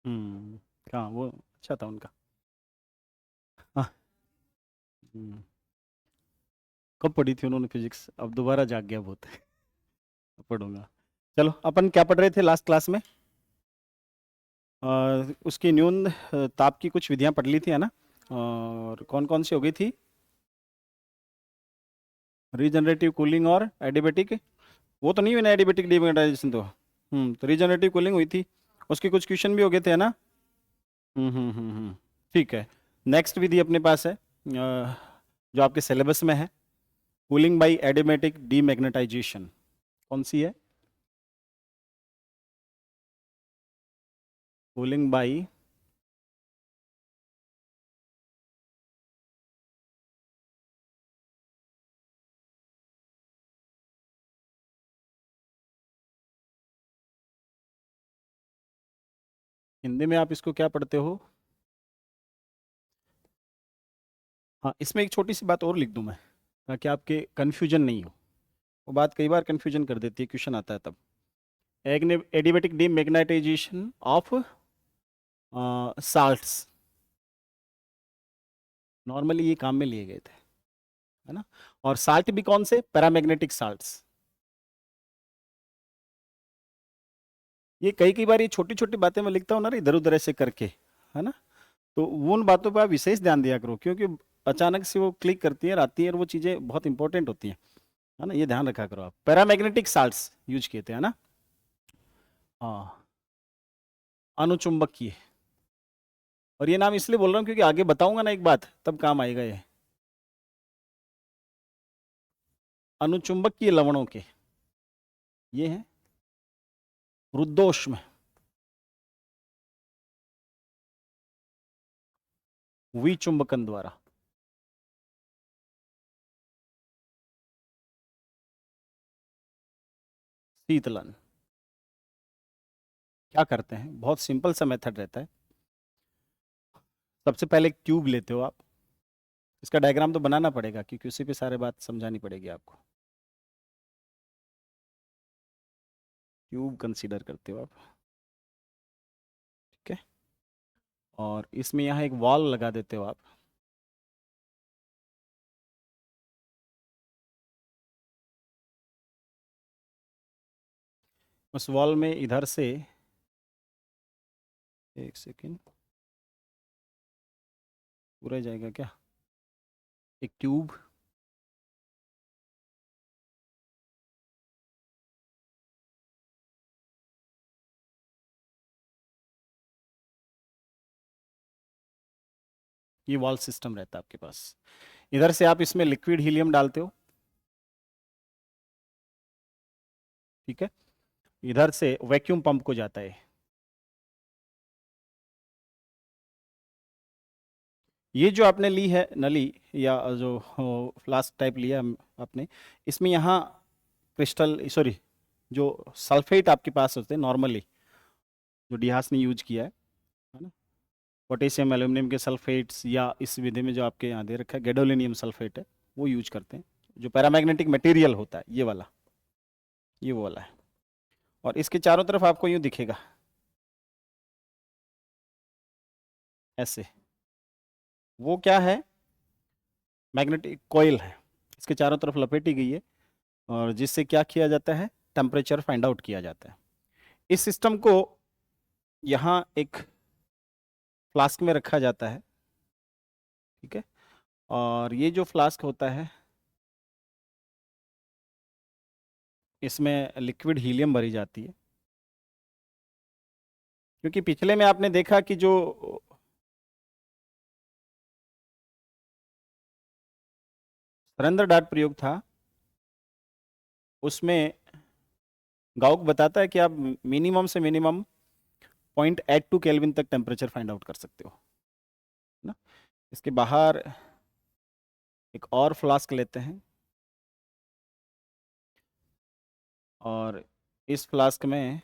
हाँ वो अच्छा था उनका। हाँ। हम्म, कब पढ़ी थी उन्होंने फिजिक्स, अब दोबारा जाग गया बहुत। पढ़ूंगा। चलो अपन क्या पढ़ रहे थे लास्ट क्लास में? उसकी न्यून ताप की कुछ विधियां पढ़ ली थी, है ना? और कौन कौन सी हो गई थी? रीजनरेटिव कूलिंग और एडिबेटिक। वो तो नहीं हुई ना, एडिबेटिक डीमैग्नेटाइजेशन तो। तो रीजनरेटिव कूलिंग हुई थी। उसके कुछ क्वेश्चन भी हो गए थे, है ना? ठीक है। नेक्स्ट विधि अपने पास है, जो आपके सिलेबस में है, कूलिंग बाय एडिमेटिक डीमैग्नेटाइजेशन। कौन सी है? कूलिंग बाय, हिंदी में आप इसको क्या पढ़ते हो? हाँ, इसमें एक छोटी सी बात और लिख दूं मैं, ताकि आपके कन्फ्यूजन नहीं हो। वो बात कई बार कन्फ्यूजन कर देती है, क्वेश्चन आता है तब। एडिबेटिक डीमैग्नेटाइजेशन ऑफ साल्ट्स। नॉर्मली ये काम में लिए गए थे, है ना? और साल्ट भी कौन से? Paramagnetic salts. ये कई कई बार ये छोटी छोटी बातें मैं लिखता हूँ ना, इधर उधर ऐसे करके, है ना? तो वो उन बातों पर आप विशेष ध्यान दिया करो, क्योंकि अचानक से वो क्लिक करती है और आती है, और वो चीजें बहुत इंपॉर्टेंट होती हैं, है ना? ये ध्यान रखा करो आप, पैरामैग्नेटिक साल्ट्स यूज किए थे, है ना? हाँ, अनुचुंबकीय। और ये नाम इसलिए बोल रहा हूँ क्योंकि आगे बताऊंगा ना एक बात, तब काम आएगा ये। अनुचुंबकीय लवणों के ये हैं रुद्धोष्म, विचुंबकन द्वारा। शीतलन। क्या करते हैं, बहुत सिंपल सा मेथड रहता है। सबसे पहले एक ट्यूब लेते हो आप। इसका डायग्राम तो बनाना पड़ेगा, क्योंकि उसी पे सारे बात समझानी पड़ेगी आपको। ट्यूब कंसीडर करते हो आप, ठीक है? और इसमें यहाँ एक वॉल लगा देते हो आप। उस वॉल में इधर से, एक सेकेंड, पूरा जाएगा क्या? एक ट्यूब, ये वॉल सिस्टम रहता है आपके पास। इधर से आप इसमें लिक्विड हीलियम डालते हो, ठीक है? इधर से वैक्यूम पंप को जाता है। ये जो आपने ली है नली, या जो फ्लास्क टाइप लिया आपने, इसमें यहाँ क्रिस्टल, सॉरी, जो सल्फेट आपके पास होते हैं नॉर्मली, जो डिहास ने यूज किया है ना? पोटेशियम एल्यूमिनियम के सल्फेट्स, या इस विधि में जो आपके यहाँ दे रखा है गैडोलिनियम सल्फेट है, वो यूज करते हैं। जो पैरामैग्नेटिक मटेरियल होता है ये वाला, ये वो वाला है। और इसके चारों तरफ आपको यूं दिखेगा ऐसे, वो क्या है? मैग्नेटिक कॉइल है, इसके चारों तरफ लपेटी गई है, और जिससे क्या किया जाता है? टेम्परेचर फाइंड आउट किया जाता है। इस सिस्टम को यहाँ एक फ्लास्क में रखा जाता है, ठीक है? और ये जो फ्लास्क होता है, इसमें लिक्विड हीलियम भरी जाती है। क्योंकि पिछले में आपने देखा कि जो सरेंद्र डार्ट प्रयोग था, उसमें गाउक बताता है कि आप मिनिमम से मिनिमम 0.82 केल्विन तक टेम्परेचर फाइंड आउट कर सकते हो ना? इसके बाहर एक और फ्लास्क लेते हैं, और इस फ्लास्क में,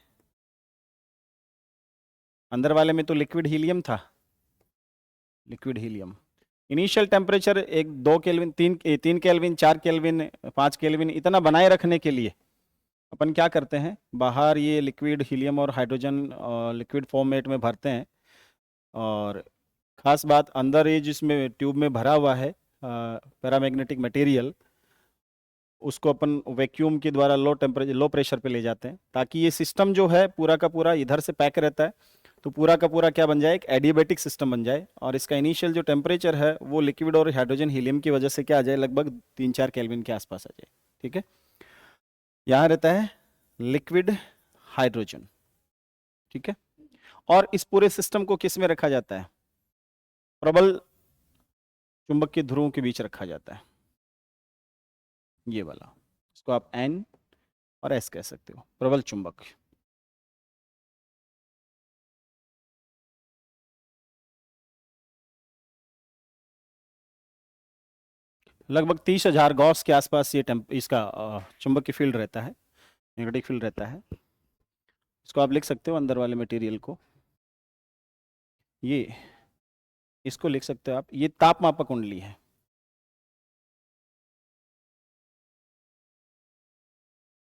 अंदर वाले में तो लिक्विड हीलियम था, लिक्विड हीलियम। इनिशियल टेम्परेचर एक 2 केल्विन, 3 केल्विन, 4 केल्विन, 5 केल्विन इतना बनाए रखने के लिए अपन क्या करते हैं, बाहर ये लिक्विड हीलियम और हाइड्रोजन लिक्विड फॉर्मेट में भरते हैं, और ख़ास बात अंदर ये जिसमें ट्यूब में भरा हुआ है पैरामैग्नेटिक मटेरियल, उसको अपन वैक्यूम के द्वारा लो टेम्परेचर लो प्रेशर पे ले जाते हैं, ताकि ये सिस्टम जो है पूरा का पूरा इधर से पैक रहता है, तो पूरा का पूरा क्या बन जाए, एक एडियाबेटिक सिस्टम बन जाए, और इसका इनिशियल जो टेम्परेचर है वो लिक्विड और हाइड्रोजन हीलियम की वजह से क्या आ जाए, लगभग 3-4 केल्विन के आसपास आ जाए। ठीक है, यहाँ रहता है लिक्विड हाइड्रोजन। ठीक है, और इस पूरे सिस्टम को किस में रखा जाता है, प्रबल चुंबक के ध्रुवों के बीच रखा जाता है, ये वाला, इसको आप एन और एस कह सकते हो, प्रबल चुंबक। लगभग 30,000 गॉस के आसपास ये इसका चुंबक की फील्ड रहता है, मैग्नेटिक फील्ड रहता है। इसको आप लिख सकते हो अंदर वाले मटेरियल को, ये इसको लिख सकते हो आप, ये तापमापक कुंडली है।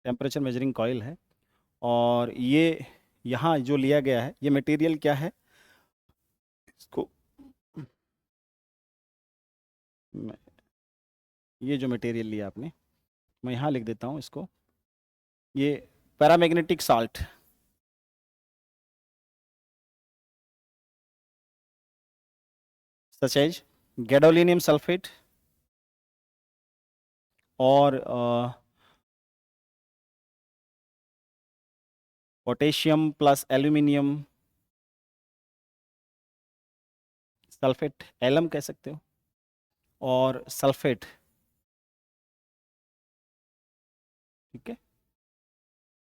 टेम्परेचर मेजरिंग कॉइल है, और ये यहाँ जो लिया गया है ये मटेरियल क्या है, इसको ये जो मटेरियल लिया आपने, मैं यहाँ लिख देता हूँ इसको, ये paramagnetic salt, such as gadolinium sulphate और potassium plus aluminium sulphate, alum कह सकते हो, और सल्फेट। ठीक है,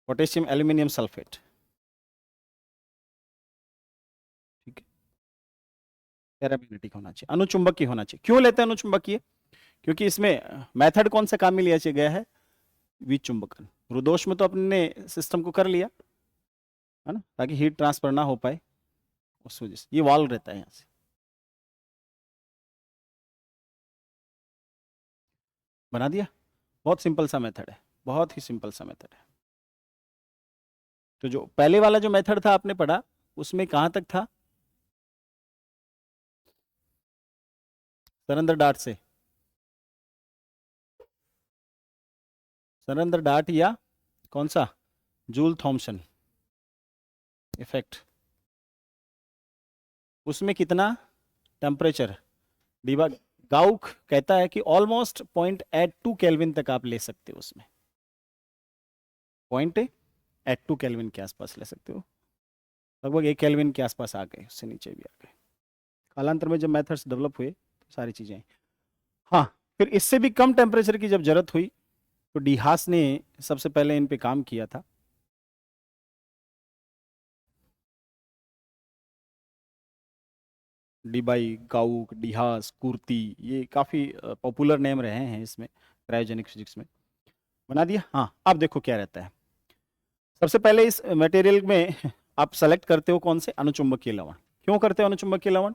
पोटेशियम एल्यूमिनियम सल्फेट। ठीक है, पैरामैग्नेटिक होना चाहिए, अनुचुंबकीय होना चाहिए। क्यों लेते हैं अनुचुंबकीय, क्योंकि इसमें मेथड कौन सा काम में लिया गया है, विचुंबकन। रुदोष में तो अपने सिस्टम को कर लिया है ना, ताकि हीट ट्रांसफर ना हो पाए, उस वजह से ये वाल्व रहता है यहाँ से। बना दिया, बहुत सिंपल सा मेथड है, बहुत ही सिंपल सा मेथड है। तो जो पहले वाला जो मेथड था आपने पढ़ा, उसमें कहाँ तक था, सरेंद्र डार्ट से, सरेंद्र डार्ट या कौन सा, जूल थॉमसन इफेक्ट, उसमें कितना टेम्परेचर, डिबा गाउक कहता है कि ऑलमोस्ट 0.82 केल्विन तक आप ले सकते हो, उसमें 0.82 केल्विन के आसपास ले सकते हो, लगभग 1 केल्विन के आसपास आ गए, उससे नीचे भी आ गए। कालांतर में जब मेथड्स डेवलप हुए तो सारी चीजें, हाँ, फिर इससे भी कम टेम्परेचर की जब जरूरत हुई तो डीहास ने सबसे पहले इन पे काम किया था। डिबाई, गाउक, डीहास, कुर्ती, ये काफ़ी पॉपुलर नेम रहे हैं इसमें, क्रायोजेनिक फिजिक्स में। बना दिया, हाँ। अब देखो क्या रहता है, सबसे पहले इस मटेरियल में आप सेलेक्ट करते हो कौन से, अनुचुंबकीय लवण। क्यों करते हो अनुचुंबकीय लवण,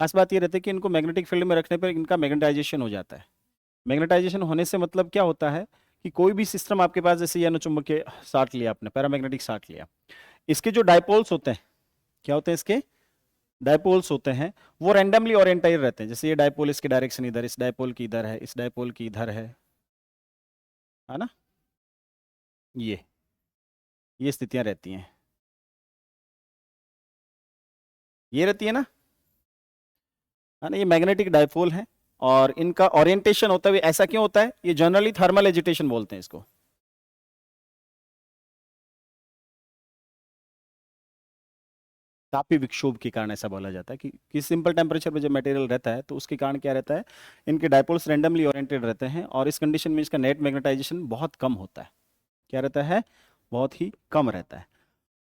खास बात ये रहती है कि इनको मैग्नेटिक फील्ड में रखने पर इनका मैग्नेटाइजेशन हो जाता है। मैग्नेटाइजेशन होने से मतलब क्या होता है कि कोई भी सिस्टम आपके पास, जैसे ये अनुचुंबकीय साट लिया आपने, पैरामैग्नेटिक साट लिया, इसके जो डायपोल्स होते हैं, क्या होते हैं इसके डायपोल्स होते हैं, वो रैंडमली ओरिएंटेड रहते हैं। जैसे ये डायपोल, इसकी डायरेक्शन इधर, इस डायपोल की इधर है, इस डायपोल की इधर है ना, ये स्थितियां रहती हैं, ये रहती है ना, ये मैग्नेटिक डायपोल है, और इनका ओरिएंटेशन होता है ऐसा क्यों होता है, ये जनरली थर्मल एजिटेशन बोलते हैं इसको, तापीय विक्षोभ के कारण ऐसा बोला जाता है कि सिंपल टेम्परेचर पे जब मटेरियल रहता है तो उसके कारण क्या रहता है, इनके डायपोल्स रैंडमली ओरिएंटेड रहते हैं, और इस कंडीशन में इसका नेट मैग्नेटाइजेशन बहुत कम होता है। क्या रहता है, बहुत ही कम रहता है।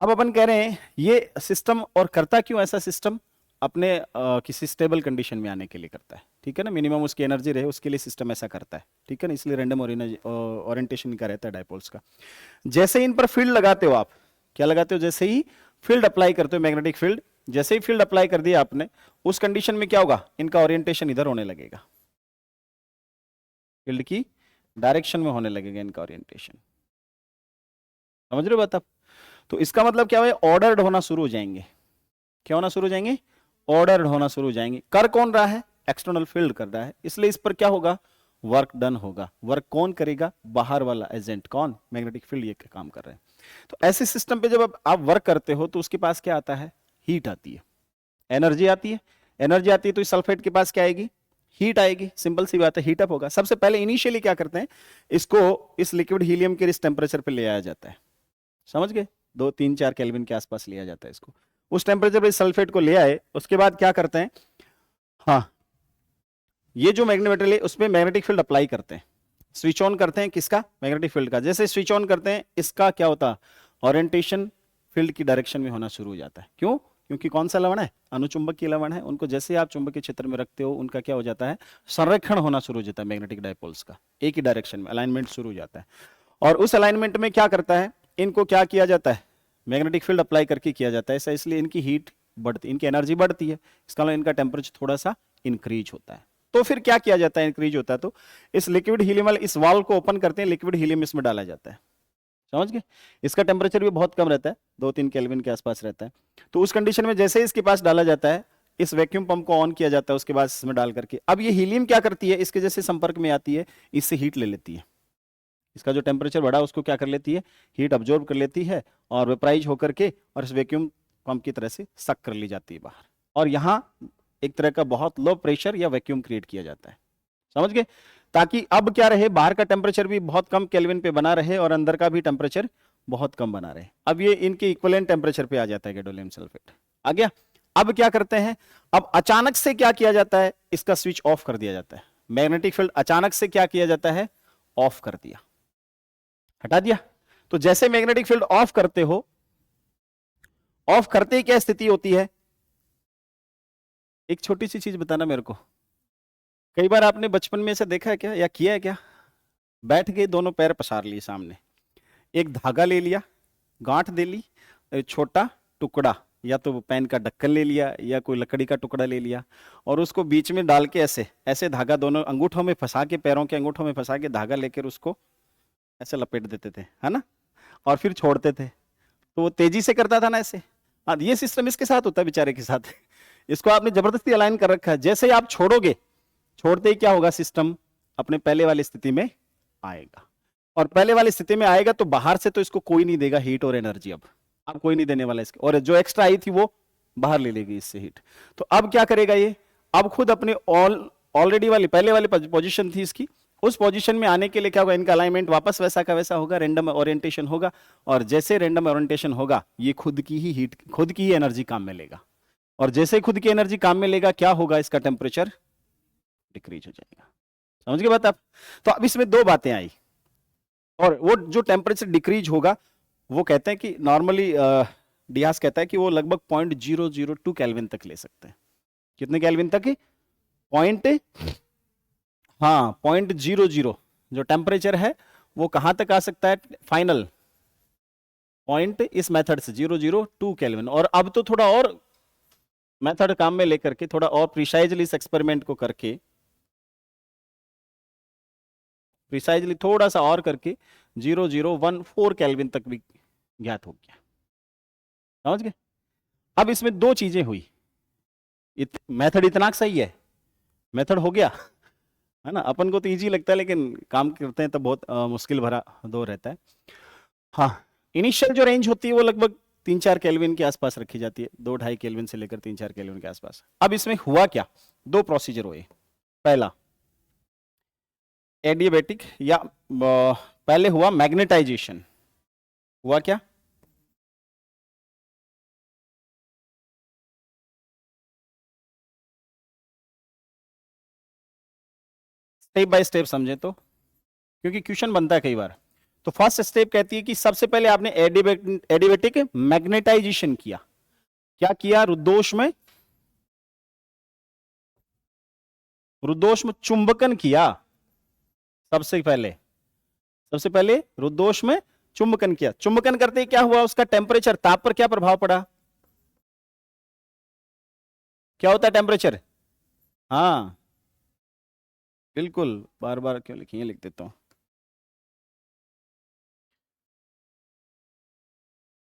अब अपन कह रहे हैं ये सिस्टम, और करता क्यों ऐसा सिस्टम, अपने किसी स्टेबल कंडीशन में आने के लिए करता है। ठीक है ना, मिनिमम उसकी एनर्जी रहे उसके लिए सिस्टम ऐसा करता है। ठीक है ना, इसलिए रैंडम ओरिएंटेशन का रहता है डायपोल्स का। जैसे इन पर फील्ड लगाते हो आप, क्या लगाते हो, जैसे ही फील्ड अप्लाई करते हो, मैग्नेटिक फील्ड, जैसे ही फील्ड अप्लाई कर दिया आपने, उस कंडीशन में क्या होगा, इनका ओरिएंटेशन इधर होने लगेगा, फील्ड की डायरेक्शन में होने लगेगा इनका ओरिएंटेशन। समझ रहे हो बात आप? तो इसका मतलब क्या है, ऑर्डर्ड होना शुरू हो जाएंगे। क्या होना शुरू हो जाएंगे? ऑर्डर्ड होना शुरू हो जाएंगे। कर कौन रहा है? एक्सटर्नल फील्ड कर रहा है, इसलिए इस पर क्या होगा? वर्क डन होगा। वर्क कौन करेगा? बाहर वाला एजेंट। कौन? मैग्नेटिक फील्ड ये काम कर रहे हैं। तो ऐसे सिस्टम पे जब आप वर्क करते हो तो उसके पास क्या आता है? हीट आती है, एनर्जी आती है। एनर्जी आती है तो इस सल्फेट के पास क्या आएगी? हीट आएगी। सिंपल सी बात है, हीट अप होगा। सबसे पहले इनिशियली क्या करते हैं, इसको इस लिक्विड हीलियम के इस टेम्परेचर पे ले आया जाता है। समझ गए? 2 3 4 केल्विन के आसपास लिया जाता है इसको। उस टेम्परेचर पे सल्फेट को ले आए, उसके बाद क्या करते हैं, हाँ, ये जो मैग्नेट मेटेरियल है उसमें मैग्नेटिक फील्ड अप्लाई करते हैं। स्विच ऑन करते हैं किसका? मैग्नेटिक फील्ड का। जैसे स्विच ऑन करते हैं, इसका क्या होता है? ओरिएंटेशन फील्ड की डायरेक्शन में होना शुरू हो जाता है। क्यों? क्योंकि कौन सा लवण है? अनुचुंबक की लवण है। उनको जैसे आप चुंबकीय क्षेत्र में रखते हो, उनका क्या हो जाता है? संरेखण होना शुरू हो जाता है मैग्नेटिक डायपोल्स का, एक ही डायरेक्शन में अलाइनमेंट शुरू हो जाता है। और उस अलाइनमेंट में क्या करता है, इनको क्या किया जाता है? मैग्नेटिक फील्ड अप्लाई करके किया जाता है ऐसा, इसलिए इनकी हीट बढ़ती, इनकी एनर्जी बढ़ती है। इसका मतलब इनका टेम्परेचर थोड़ा सा इंक्रीज होता है। तो फिर क्या किया जाता है? इंक्रीज होता है तो इस लिक्विड हीलियम वाले इस वाल्व को ओपन करते हैं, लिक्विड हीलियम इसमें डाला जाता है। समझ गए? इसका टेम्परेचर भी बहुत कम रहता है, 2 3 केल्विन के आसपास रहता है। तो उस कंडीशन में जैसे ही इसके पास डाला जाता है, इस वैक्यूम पंप को ऑन किया जाता है, उसके बाद इसमें डाल करके अब ये हीलियम क्या करती है, इसके जैसे संपर्क में आती है, इससे हीट ले लेती है। इसका जो टेम्परेचर बढ़ा उसको क्या कर लेती है? हीट अब्जॉर्ब कर लेती है और वेपराइज होकर के और इस वैक्यूम पंप की तरह से सक कर ली जाती है बाहर। और यहां एक तरह का बहुत लो प्रेशर या वैक्यूम क्रिएट किया जाता है। समझ गए? ताकि अब क्या रहे, बाहर का टेम्परेचर भी बहुत कम केल्विन पे बना रहे और अंदर का भी टेम्परेचर बहुत कम बना रहे। अब ये इनके इक्विवेलेंट टेम्परेचर पे आ जाता है गैडोलियम सल्फेट। आ गया? अब क्या करते हैं, अब अचानक से क्या किया जाता है, इसका स्विच ऑफ कर दिया जाता है। मैग्नेटिक फील्ड अचानक से क्या किया जाता है? ऑफ कर दिया, हटा दिया। तो जैसे मैग्नेटिक फील्ड ऑफ करते हो, ऑफ करते ही क्या स्थिति होती है? एक छोटी सी चीज बताना मेरे को, कई बार आपने बचपन में ऐसे देखा है क्या या किया है क्या? बैठ के दोनों पैर पसार लिए सामने, एक धागा ले लिया, गांठ दे ली, एक छोटा टुकड़ा या तो पेन का ढक्कन ले लिया या कोई लकड़ी का टुकड़ा ले लिया और उसको बीच में डाल के ऐसे ऐसे धागा दोनों अंगूठों में फंसा के, पैरों के अंगूठों में फंसा के धागा लेकर उसको ऐसे लपेट देते थे, है ना? और फिर छोड़ते थे। तो वो तेजी से करता था ना ऐसे। हाँ, ये सिस्टम इसके साथ होता है, बेचारे के साथ। इसको आपने जबरदस्ती अलाइन कर रखा है। जैसे ही आप छोड़ोगे, छोड़ते ही क्या होगा, सिस्टम अपने पहले वाली स्थिति में आएगा। और पहले वाली स्थिति में आएगा तो बाहर से तो इसको कोई नहीं देगा हीट और एनर्जी। अब कोई नहीं देने वाला इसके, और जो एक्स्ट्रा आई थी वो बाहर ले लेगी इससे हीट। तो अब क्या करेगा ये, अब खुद अपने ऑलरेडी वाली पहले वाली पोजीशन थी इसकी, उस पोजीशन में आने के लिए क्या होगा, इनका अलाइनमेंट वापस वैसा का वैसा होगा, रैंडम ओरिएंटेशन होगा। और जैसे रैंडम ओरिएंटेशन होगा, ये खुद की ही हीट, खुद की ही एनर्जी काम में लेगा। और जैसे खुद की एनर्जी काम में लेगा, क्या होगा, इसका टेम्परेचर डिक्रीज हो जाएगा। समझ गए बात आप? तो अब इसमें दो बातें आई। और वो जो टेम्परेचर डिक्रीज होगा, वो कहते हैं कि नॉर्मली डियास कहता है कि वो लगभग 0.002 केल्विन तक ले सकते हैं। कितने केल्विन तक? पॉइंट, हाँ, 0.00 जो टेम्परेचर है वो कहां तक आ सकता है फाइनल पॉइंट, इस मेथड से 0.002 केल्विन। और अब तो थोड़ा और मेथड काम में लेकर के, थोड़ा और प्रिसाइजली इस एक्सपेरिमेंट को करके, प्रिसाइजली थोड़ा सा और करके 0.014 केल्विन तक भी ज्ञात हो गया। समझ गए? अब इसमें दो चीजें हुई। मेथड इतना सही है, मेथड हो गया, है ना? अपन को तो इजी लगता है, लेकिन काम करते हैं तो बहुत मुश्किल भरा दौर रहता है। हाँ, इनिशियल जो रेंज होती है वो लगभग 3 4 केल्विन के आसपास रखी जाती है, 2 2.5 केल्विन से लेकर 3 4 केल्विन के आसपास। अब इसमें हुआ क्या, दो प्रोसीजर हुए। पहला एडियाबेटिक या पहले हुआ मैग्नेटाइजेशन। हुआ क्या? स्टेप बाय स्टेप समझे तो, क्योंकि क्वेश्चन बनता है कई बार। तो फर्स्ट स्टेप कहती है कि सबसे पहले आपने एडियाबेटिक मैग्नेटाइजेशन किया। क्या किया? रुद्धोष्म में चुंबकन किया। सबसे पहले, सबसे पहले रुद्धोष्म में चुंबकन किया। चुंबकन करते ही क्या हुआ, उसका टेम्परेचर, ताप पर क्या प्रभाव पड़ा? क्या होता है टेम्परेचर? हाँ, बिल्कुल। बार बार क्यों लिखी है, लिख देता हूं।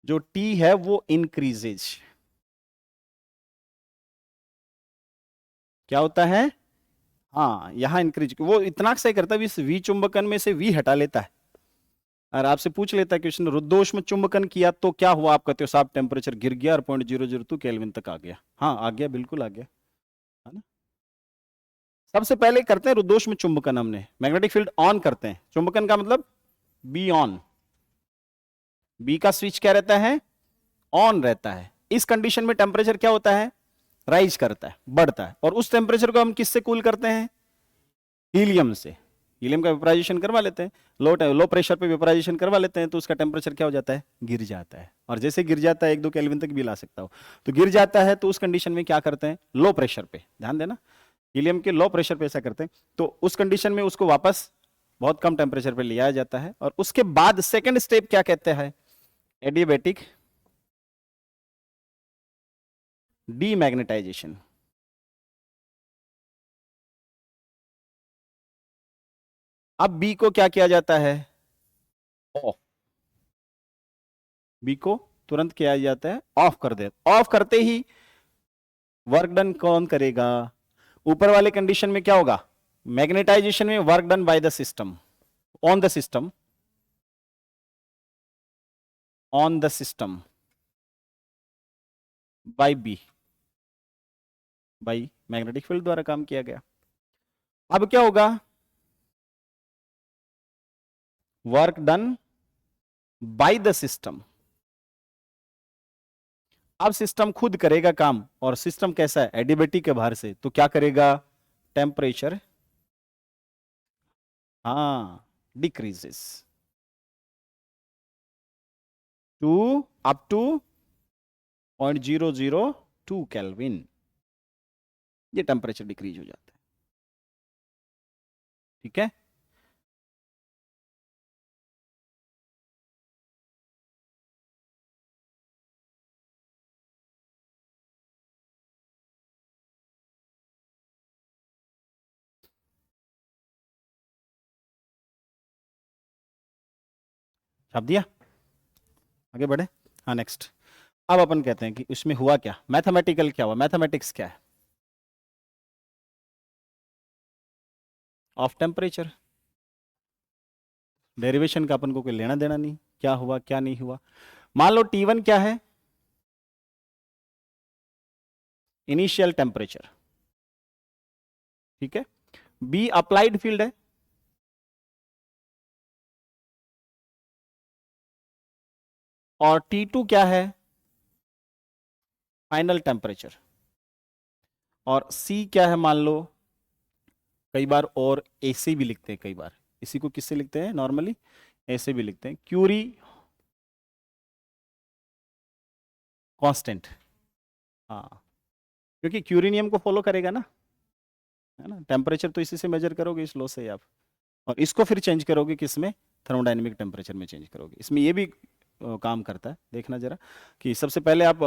जो टी है वो इंक्रीजेज। क्या होता है? हाँ, यहां इंक्रीज, वो इतना से करता है, इस वी चुंबकन में से वी हटा लेता है। और आपसे पूछ लेता है क्वेश्चन, रुद्धोष्म चुंबकन किया तो क्या हुआ? आप कहते हो साहब टेम्परेचर गिर गया और 0.002 केल्विन तक आ गया। हाँ आ गया, बिल्कुल आ गया, है ना। सबसे पहले करते हैं रुद्धोष्म चुंबकन, हमने मैग्नेटिक फील्ड ऑन करते हैं। चुंबकन का मतलब बी ऑन, बी का स्विच क्या रहता है? ऑन रहता है। इस कंडीशन में टेम्परेचर क्या होता है? राइज करता है, बढ़ता है। और उस टेम्परेचर को हम किससे कूल करते हैं? हीलियम से। हीलियम का वेपराइजेशन करवा लेते हैं, लो प्रेशर पे वेपराइजेशन करवा लेते हैं, तो उसका टेम्परेचर क्या हो जाता है? गिर जाता है। और जैसे गिर जाता है 1-2 केल्विन तक भी ला सकता हो, तो गिर जाता है, तो उस कंडीशन में क्या करते हैं? लो प्रेशर पे, ध्यान देना, हीलियम के लो प्रेशर पे ऐसा करते हैं। तो उस कंडीशन में उसको वापस बहुत कम टेम्परेचर पे ले आया जाता है। और उसके बाद सेकेंड स्टेप क्या कहते हैं? Adiabatic demagnetisation. अब बी को क्या किया जाता है? ऑफ। बी को तुरंत किया जाता है, ऑफ कर दे। ऑफ करते ही वर्क डन कौन करेगा? ऊपर वाले कंडीशन में क्या होगा? मैग्नेटाइजेशन में work done by the system, on the system, on the system by B, by magnetic field द्वारा काम किया गया। अब क्या होगा? Work done by the system. अब सिस्टम खुद करेगा काम, और सिस्टम कैसा है? एडिबेटिक के बाहर से, तो क्या करेगा? टेम्परेचर, हाँ, decreases to up to 0.002 kelvin. ये टेम्परेचर डिक्रीज हो जाता है, ठीक है। छाप दिया, आगे बढ़े। हाँ नेक्स्ट। अब अपन कहते हैं कि इसमें हुआ क्या, मैथमेटिकल क्या हुआ, मैथमेटिक्स क्या है? Of temperature. डेरिवेशन का अपन को कोई लेना देना नहीं, क्या हुआ क्या नहीं हुआ। मान लो T1 क्या है? इनिशियल टेम्परेचर, ठीक है। बी अप्लाइड फील्ड है, और T2 क्या है? Final temperature. और C क्या है मान लो? कई बार और ऐसे भी लिखते हैं, कई बार इसी को किससे लिखते हैं नॉर्मली? ऐसे भी लिखते हैं, क्यूरी कांस्टेंट। हाँ, क्योंकि क्यूरी नियम को फॉलो करेगा ना, है ना। टेम्परेचर तो इसी से मेजर करोगे, इस लॉ से आप, और इसको फिर चेंज करोगे किस में? थर्मोडायनेमिक टेम्परेचर में चेंज करोगे। इसमें ये भी काम करता है, देखना जरा, कि सबसे पहले आप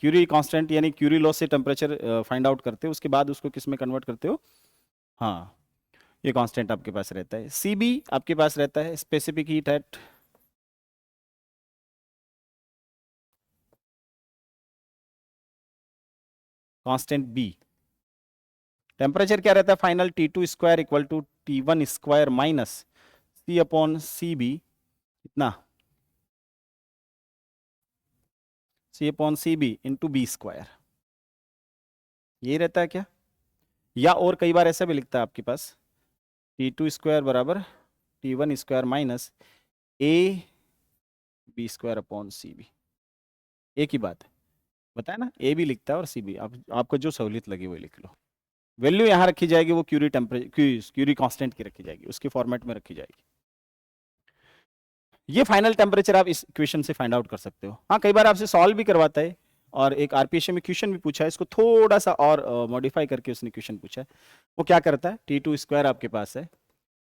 क्यूरी कांस्टेंट यानी क्यूरी लॉ से टेम्परेचर फाइंड आउट करते हो, उसके बाद उसको किस में कन्वर्ट करते हो? हाँ, ये कांस्टेंट आपके पास रहता है। सी बी आपके पास रहता है specific heat at constant B. Temperature क्या रहता है final? T2 square equal to T1 square minus C upon C B, कितना? C upon C B into B square. ये रहता है क्या? या और कई बार ऐसा भी लिखता है आपके पास, T2 स्क्वायर बराबर T1 square minus A B square upon C B. एक ही बात है, बताया ना, ए भी लिखता है और सी भी, आपको जो सहूलियत लगी वो लिख लो। वैल्यू यहाँ रखी जाएगी, वो क्यूरी टेम्परेचर क्यूरी कांस्टेंट की रखी जाएगी, उसके फॉर्मेट में रखी जाएगी। ये फाइनल टेम्परेचर आप इस इक्वेशन से फाइंड आउट कर सकते हो। हाँ, कई बार आपसे सॉल्व भी करवाता है, और एक आरपीएसए में क्वेश्चन भी पूछा है, इसको थोड़ा सा और मॉडिफाई करके उसने क्वेश्चन पूछा है। वो क्या करता है? T2 स्क्वायर आपके पास है,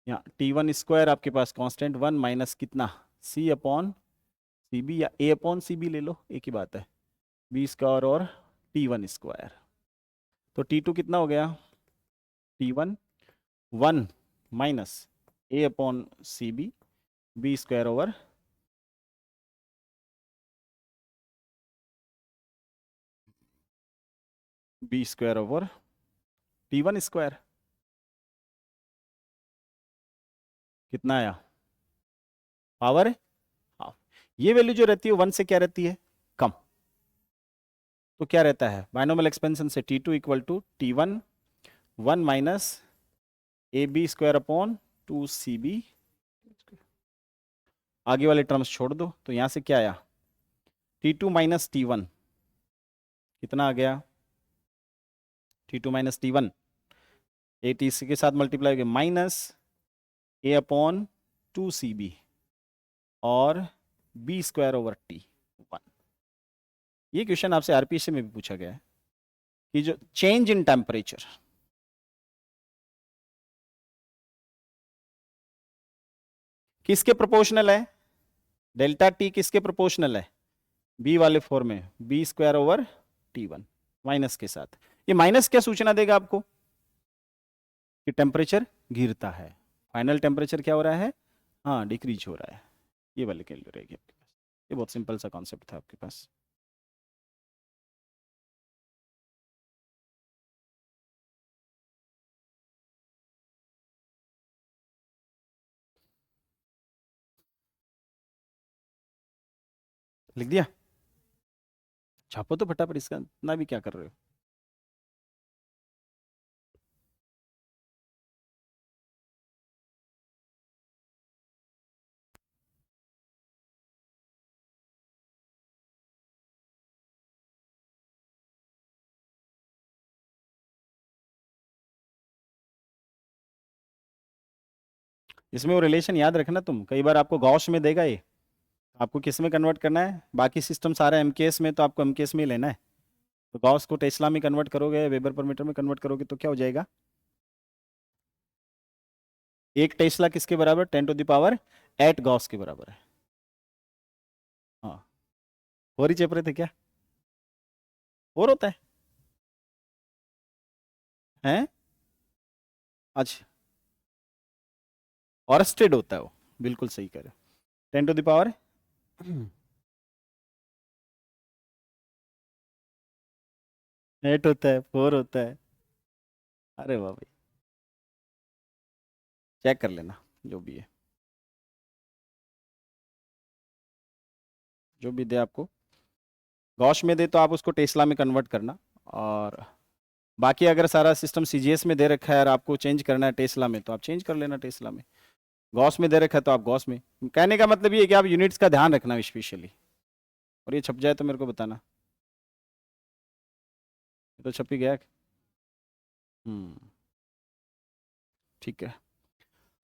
यहाँ T1 स्क्वायर आपके पास कांस्टेंट 1 माइनस कितना? C अपॉन सी बी, या A अपॉन सी बी ले लो, एक ही बात है, बी स्क्वायर और T1 स्क्वायर। तो T2 कितना हो गया? T1 1 minus A upon C B, B square over B square over T1 square, कितना आया, पावर हाफ। ये वैल्यू जो रहती है 1 से क्या रहती है, कम, तो क्या रहता है बायनोमियल एक्सपेंशन से T2 equal to T1 1 minus A B square upon 2CB। आगे वाले टर्म्स छोड़ दो, तो यहां से क्या आया T2 माइनस T1, कितना आ गया T2 minus T1, A T के साथ मल्टीप्लाई हो गया माइनस ए अपॉन 2CB और बी स्क्वायर ओवर T1। ये क्वेश्चन आपसे आरपीएससी में भी पूछा गया है कि जो चेंज इन टेम्परेचर किसके प्रोपोर्शनल है, डेल्टा टी किसके प्रोपोर्शनल है, बी वाले फॉर्म में B square over T1 minus के साथ। ये माइनस क्या सूचना देगा आपको कि टेम्परेचर गिरता है, फाइनल टेम्परेचर क्या हो रहा है, हाँ डिक्रीज हो रहा है। ये वाली वैल्यू रहेगी आपके पास। ये बहुत सिंपल सा कॉन्सेप्ट था आपके पास। लिख दिया, छापो तो फटाफट, इसका इतना भी क्या कर रहे हो। इसमें वो रिलेशन याद रखना तुम, कई बार आपको गॉस में देगा ये, आपको किस में कन्वर्ट करना है, बाकी सिस्टम सारा एमकेएस में, तो आपको एमकेएस में ही लेना है। तो गॉस को टेस्ला में कन्वर्ट करोगे, वेबर पर मीटर में कन्वर्ट करोगे तो क्या हो जाएगा, एक टेस्ला किसके बराबर, 10⁸ गॉस के बराबर है। हाँ, और ही चेप रहे थे क्या, और होता है हैं, अच्छा ऑर्स्टेड होता है वो, बिल्कुल सही कह रहे हो, 10⁸ होता है, 4 होता है। अरे वाह भाई, चेक कर लेना जो भी है, जो भी दे आपको, गॉश में दे तो आप उसको टेस्ला में कन्वर्ट करना, और बाकी अगर सारा सिस्टम सीजीएस में दे रखा है और आपको चेंज करना है टेस्ला में तो आप चेंज कर लेना टेस्ला में, गॉस में दे रखा है तो आप गॉस में। कहने का मतलब ये है कि आप यूनिट्स का ध्यान रखना स्पेशली, और ये छप जाए तो मेरे को बताना। ये तो छप ही गया। हम्म, ठीक है।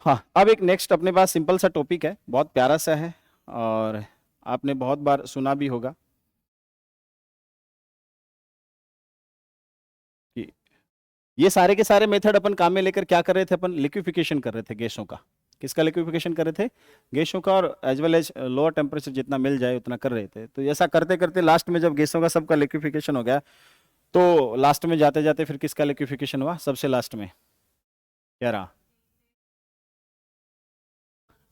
हाँ, अब एक नेक्स्ट अपने पास सिंपल सा टॉपिक है, बहुत प्यारा सा है, और आपने बहुत बार सुना भी होगा कि ये सारे के सारे मेथड अपन काम में लेकर क्या कर रहे थे, अपन लिक्विफिकेशन कर रहे थे गैसों का। किसका लिक्विफिकेशन कर रहे थे, गैसों का, और as well as lower temperature जितना मिल जाए उतना कर रहे थे। तो ऐसा करते करते लास्ट में जब गैसों का सबका लिक्विफिकेशन हो गया, तो लास्ट में जाते जाते फिर किसका लिक्विफिकेशन हुआ, सबसे लास्ट में क्या रहा,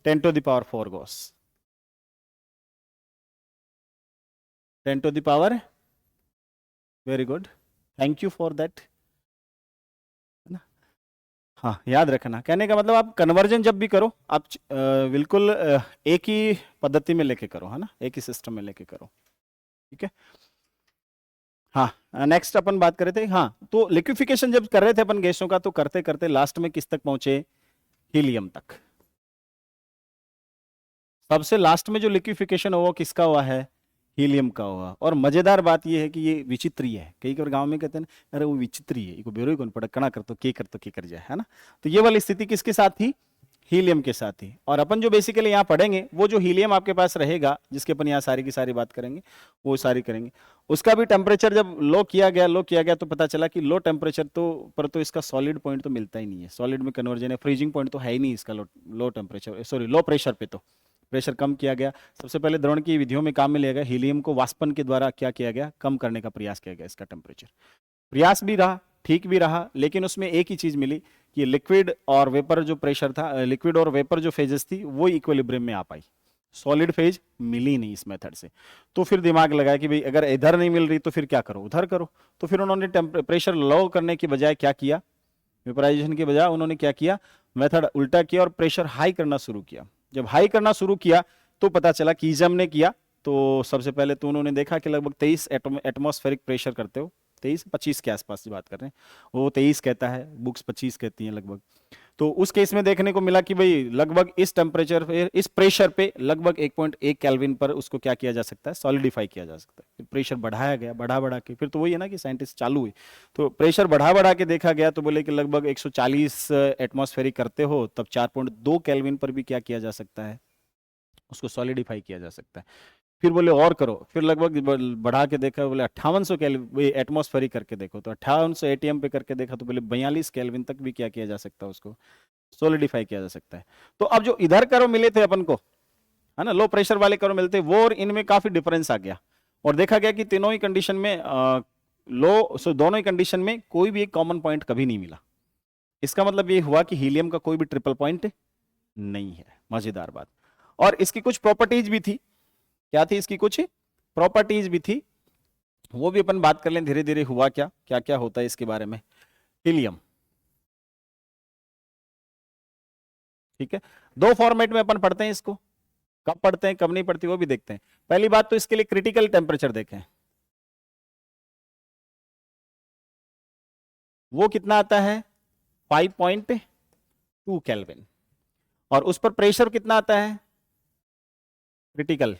10⁴ Gauss, 10⁻, very good, thank you for that, है ना। हाँ, याद रखना, कहने का मतलब आप कन्वर्जन जब भी करो आप बिल्कुल एक ही पद्धति में लेके करो, है ना, एक ही सिस्टम में लेके करो, ठीक है। हाँ, नेक्स्ट अपन बात कर रहे थे, हाँ तो लिक्विफिकेशन जब कर रहे थे अपन गैसों का, तो करते करते लास्ट में किस तक पहुंचे, हीलियम तक। सबसे लास्ट में जो लिक्विफिकेशन हुआ किसका हुआ है, हीलियम का हुआ। और मजेदार बात यह है कि ये विचित्र ही है, कई कई गांव में कहते हैं अरे वो विचित्र ही है, इसको बेरो ही कौन पड़ा, कणा कर तो के कर जाए, है ना। तो ये वाली स्थिति किसके साथ थी, हीलियम के साथ ही। और अपन जो बेसिकली यहाँ पढ़ेंगे वो जो हीलियम आपके पास रहेगा, जिसके अपन यहाँ सारी की सारी बात करेंगे, वो सारी करेंगे, उसका भी टेम्परेचर जब लो किया गया तो पता चला कि लो टेम्परेचर पर तो इसका सॉलिड पॉइंट तो मिलता ही नहीं है, सॉलिड में कन्वर्जन है, फ्रीजिंग पॉइंट तो है ही नहीं इसका, low temperature sorry low pressure पे तो प्रेशर कम किया गया। सबसे पहले द्रवण की विधियों में काम में लिया गया, हीलियम को वाष्पन के द्वारा क्या किया गया, कम करने का प्रयास किया गया इसका टेम्परेचर। प्रयास भी रहा, ठीक भी रहा, लेकिन उसमें एक ही चीज मिली कि लिक्विड और वेपर जो प्रेशर था, लिक्विड और वेपर जो फेजेस थी वो इक्विलिब्रियम में आ पाई। सॉलिड फेज मिली नहीं इस मेथड से। तो फिर दिमाग लगाया कि भाई अगर इधर नहीं मिल रही तो फिर क्या करो, उधर करो। तो फिर उन्होंने प्रेशर लो करने की बजाय क्या किया, वेपराइजेशन के बजाय उन्होंने क्या किया, मेथड उल्टा किया और प्रेशर हाई करना शुरू किया। जब हाई करना शुरू किया तो पता चला कि जम ने किया, तो सबसे पहले तो उन्होंने देखा कि लगभग 23 एटमॉस्फेरिक प्रेशर करते हो, 23-25 के आसपास की बात कर रहे हैं, वो 23 कहता है, बुक्स 25 कहती हैं लगभग। तो उस केस में देखने को मिला कि भाई लगभग इस टेम्परेचर पे, इस प्रेशर पे लगभग 1.1 केल्विन पर उसको क्या किया जा सकता है, सॉलिडिफाई किया जा सकता है। फिर प्रेशर बढ़ाया गया, बढ़ा बढ़ा के, फिर तो वही है ना कि साइंटिस्ट चालू हुई, तो प्रेशर बढ़ा बढ़ा के देखा गया, तो बोले कि लगभग 140 एटमॉस्फेरिक करते हो तब 4.2 केल्विन पर भी क्या किया जा सकता है, उसको सॉलिडिफाई किया जा सकता है। फिर बोले और करो, फिर लगभग बढ़ा के देखा, बोले 5800 केल्विन एटमॉस्फेरिक करके देखो, तो 5800 एटीएम पे करके देखा, तो बोले 42 केल्विन तक भी क्या किया जा सकता है, उसको सोलिडिफाई किया जा सकता है। तो अब जो इधर करो मिले थे अपन को, है ना, लो प्रेशर वाले करो मिलते, वो और इनमें काफी डिफरेंस आ गया, और देखा गया कि तीनों ही कंडीशन में दोनों ही कंडीशन में कोई भी एक कॉमन पॉइंट कभी नहीं मिला। इसका मतलब ये हुआ कि हीलियम का कोई भी ट्रिपल पॉइंट नहीं है। मजेदार बात। और इसकी कुछ प्रॉपर्टीज भी थी। क्या थी इसकी कुछ प्रॉपर्टीज भी थी, वो भी अपन बात कर लें धीरे धीरे, हुआ क्या क्या क्या होता है इसके बारे में। हीलियम, ठीक है, दो फॉर्मेट में अपन पढ़ते हैं इसको, कब पढ़ते हैं कब नहीं पढ़ती वो भी देखते हैं। पहली बात तो इसके लिए क्रिटिकल टेम्परेचर देखें, वो कितना आता है 5.2 केल्विन, और उस पर प्रेशर कितना आता है क्रिटिकल,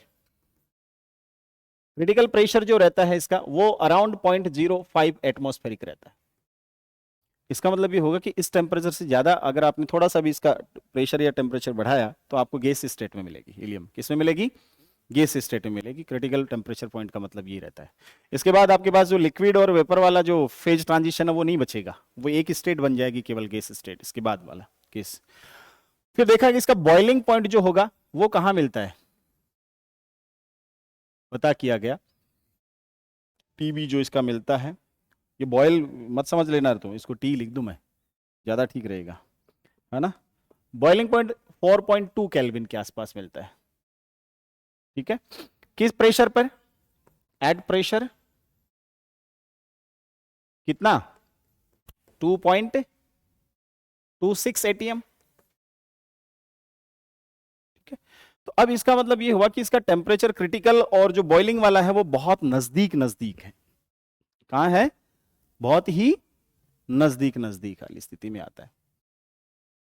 क्रिटिकल प्रेशर जो रहता है इसका वो अराउंड 0.05 एटमॉस्फेरिक रहता है। इसका मतलब ये होगा कि इस टेम्परेचर से ज्यादा अगर आपने थोड़ा सा भी इसका प्रेशर या टेम्परेचर बढ़ाया तो आपको गैस स्टेट में मिलेगी हीलियम। किस में मिलेगी, गैस स्टेट में मिलेगी। क्रिटिकल टेम्परेचर पॉइंट का मतलब ये रहता है। इसके बाद आपके पास जो लिक्विड और वेपर वाला जो फेज ट्रांजिशन है वो नहीं बचेगा, वो एक स्टेट बन जाएगी केवल गैस स्टेट, इसके बाद वाला केस। फिर देखा कि इसका बॉइलिंग पॉइंट जो होगा वो कहां मिलता है, पता किया गया टीबी जो इसका मिलता है, ये बॉयल मत समझ लेना तो इसको टी लिख दूं मैं, ज्यादा ठीक रहेगा, है ना। बॉइलिंग पॉइंट 4.2 केल्विन के आसपास मिलता है, ठीक है। किस प्रेशर पर, एट प्रेशर कितना 2.26 एटीएम, ठीक है। तो अब इसका मतलब ये हुआ कि इसका टेम्परेचर क्रिटिकल और जो बॉइलिंग वाला है वो बहुत नजदीक नजदीक है। कहां है, बहुत ही नजदीक नजदीक वाली स्थिति में आता है।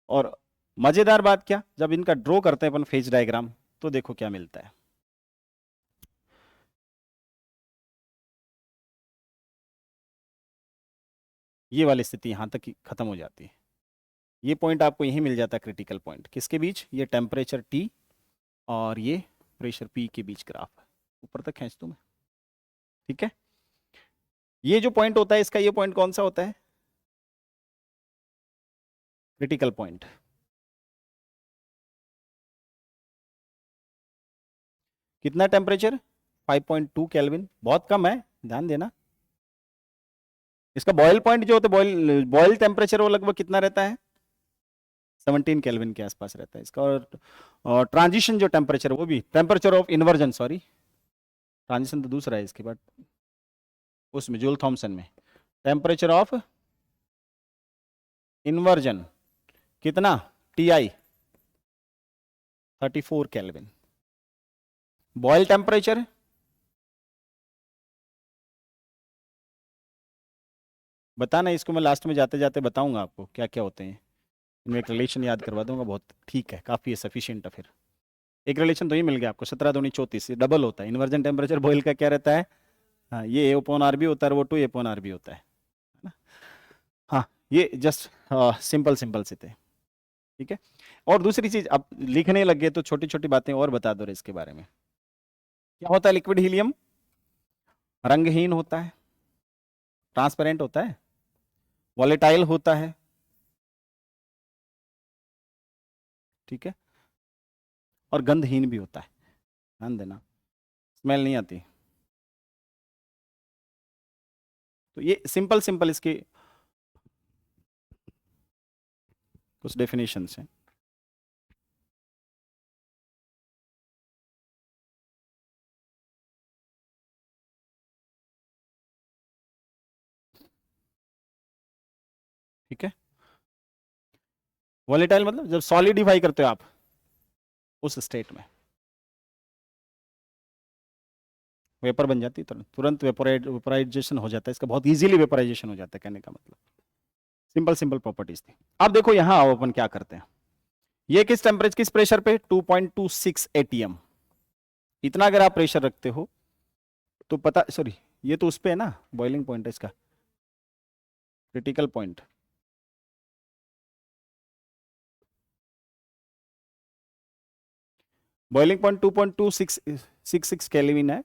और मजेदार बात क्या, जब इनका ड्रॉ करते हैं अपन फेज डायग्राम तो देखो क्या मिलता है। ये वाली स्थिति यहां तक खत्म हो जाती है, ये पॉइंट आपको यही मिल जाता है क्रिटिकल पॉइंट, किसके बीच, ये टेम्परेचर टी और ये प्रेशर पी के बीच ग्राफ है, ऊपर तक खींच दूं मैं, ठीक है। ये जो पॉइंट होता है इसका, ये पॉइंट कौन सा होता है, क्रिटिकल पॉइंट। कितना टेम्परेचर 5.2 केल्विन, बहुत कम है, ध्यान देना। इसका बॉयल पॉइंट जो होता है, बॉयल टेम्परेचर वो लगभग कितना रहता है 17 केल्विन के आसपास रहता है इसका। और ट्रांजिशन जो टेम्परेचर वो भी, temperature of inversion, sorry transition तो दूसरा है इसके बाद, उसमें जूल थॉमसन में टेम्परेचर ऑफ इन्वर्जन कितना, T I 34 kelvin. Boyle temperature बताना, इसको मैं लास्ट में जाते जाते बताऊंगा आपको क्या क्या होते हैं, इनमें एक रिलेशन याद करवा दूंगा, बहुत ठीक है, काफी है, सफिशियंट है। फिर एक रिलेशन तो ही मिल गया आपको, 17 दूनी 34, ये डबल होता है। इन्वर्जन टेम्परेचर बॉयल का क्या रहता है, हाँ ये ए अपॉन आर बी होता है, वो 2 ए अपॉन आर बी होता है ना। हाँ ये जस्ट सिंपल सिंपल से थे, ठीक है। और दूसरी चीज, अब लिखने लग गए तो छोटी छोटी बातें और बता दो इसके बारे में। क्या होता है लिक्विड हीलियम, रंगहीन होता है, ट्रांसपेरेंट होता है, वॉलेटाइल होता है, ठीक है, और गंधहीन भी होता है, ध्यान देना, स्मेल नहीं आती। तो ये सिंपल सिंपल इसके कुछ डेफिनेशंस हैं। ठीक है। वॉलेटाइल मतलब जब सॉलिडिफाई करते हो आप उस स्टेट में वेपर बन जाती है, तुरंत तुरंत वेपोराइजेशन हो जाता है इसका, बहुत इजीली वेपोराइजेशन हो जाता है, कहने का मतलब सिंपल सिंपल प्रॉपर्टीज थी। अब देखो यहाँ आओ अपन क्या करते हैं, ये किस टेम्परेचर किस प्रेशर पे 2.26 atm, इतना अगर आप प्रेशर रखते हो तो पता, सॉरी ये तो उस पे है ना, बॉइलिंग पॉइंट है इसका, critical point, boiling point 2.2666 kelvin है,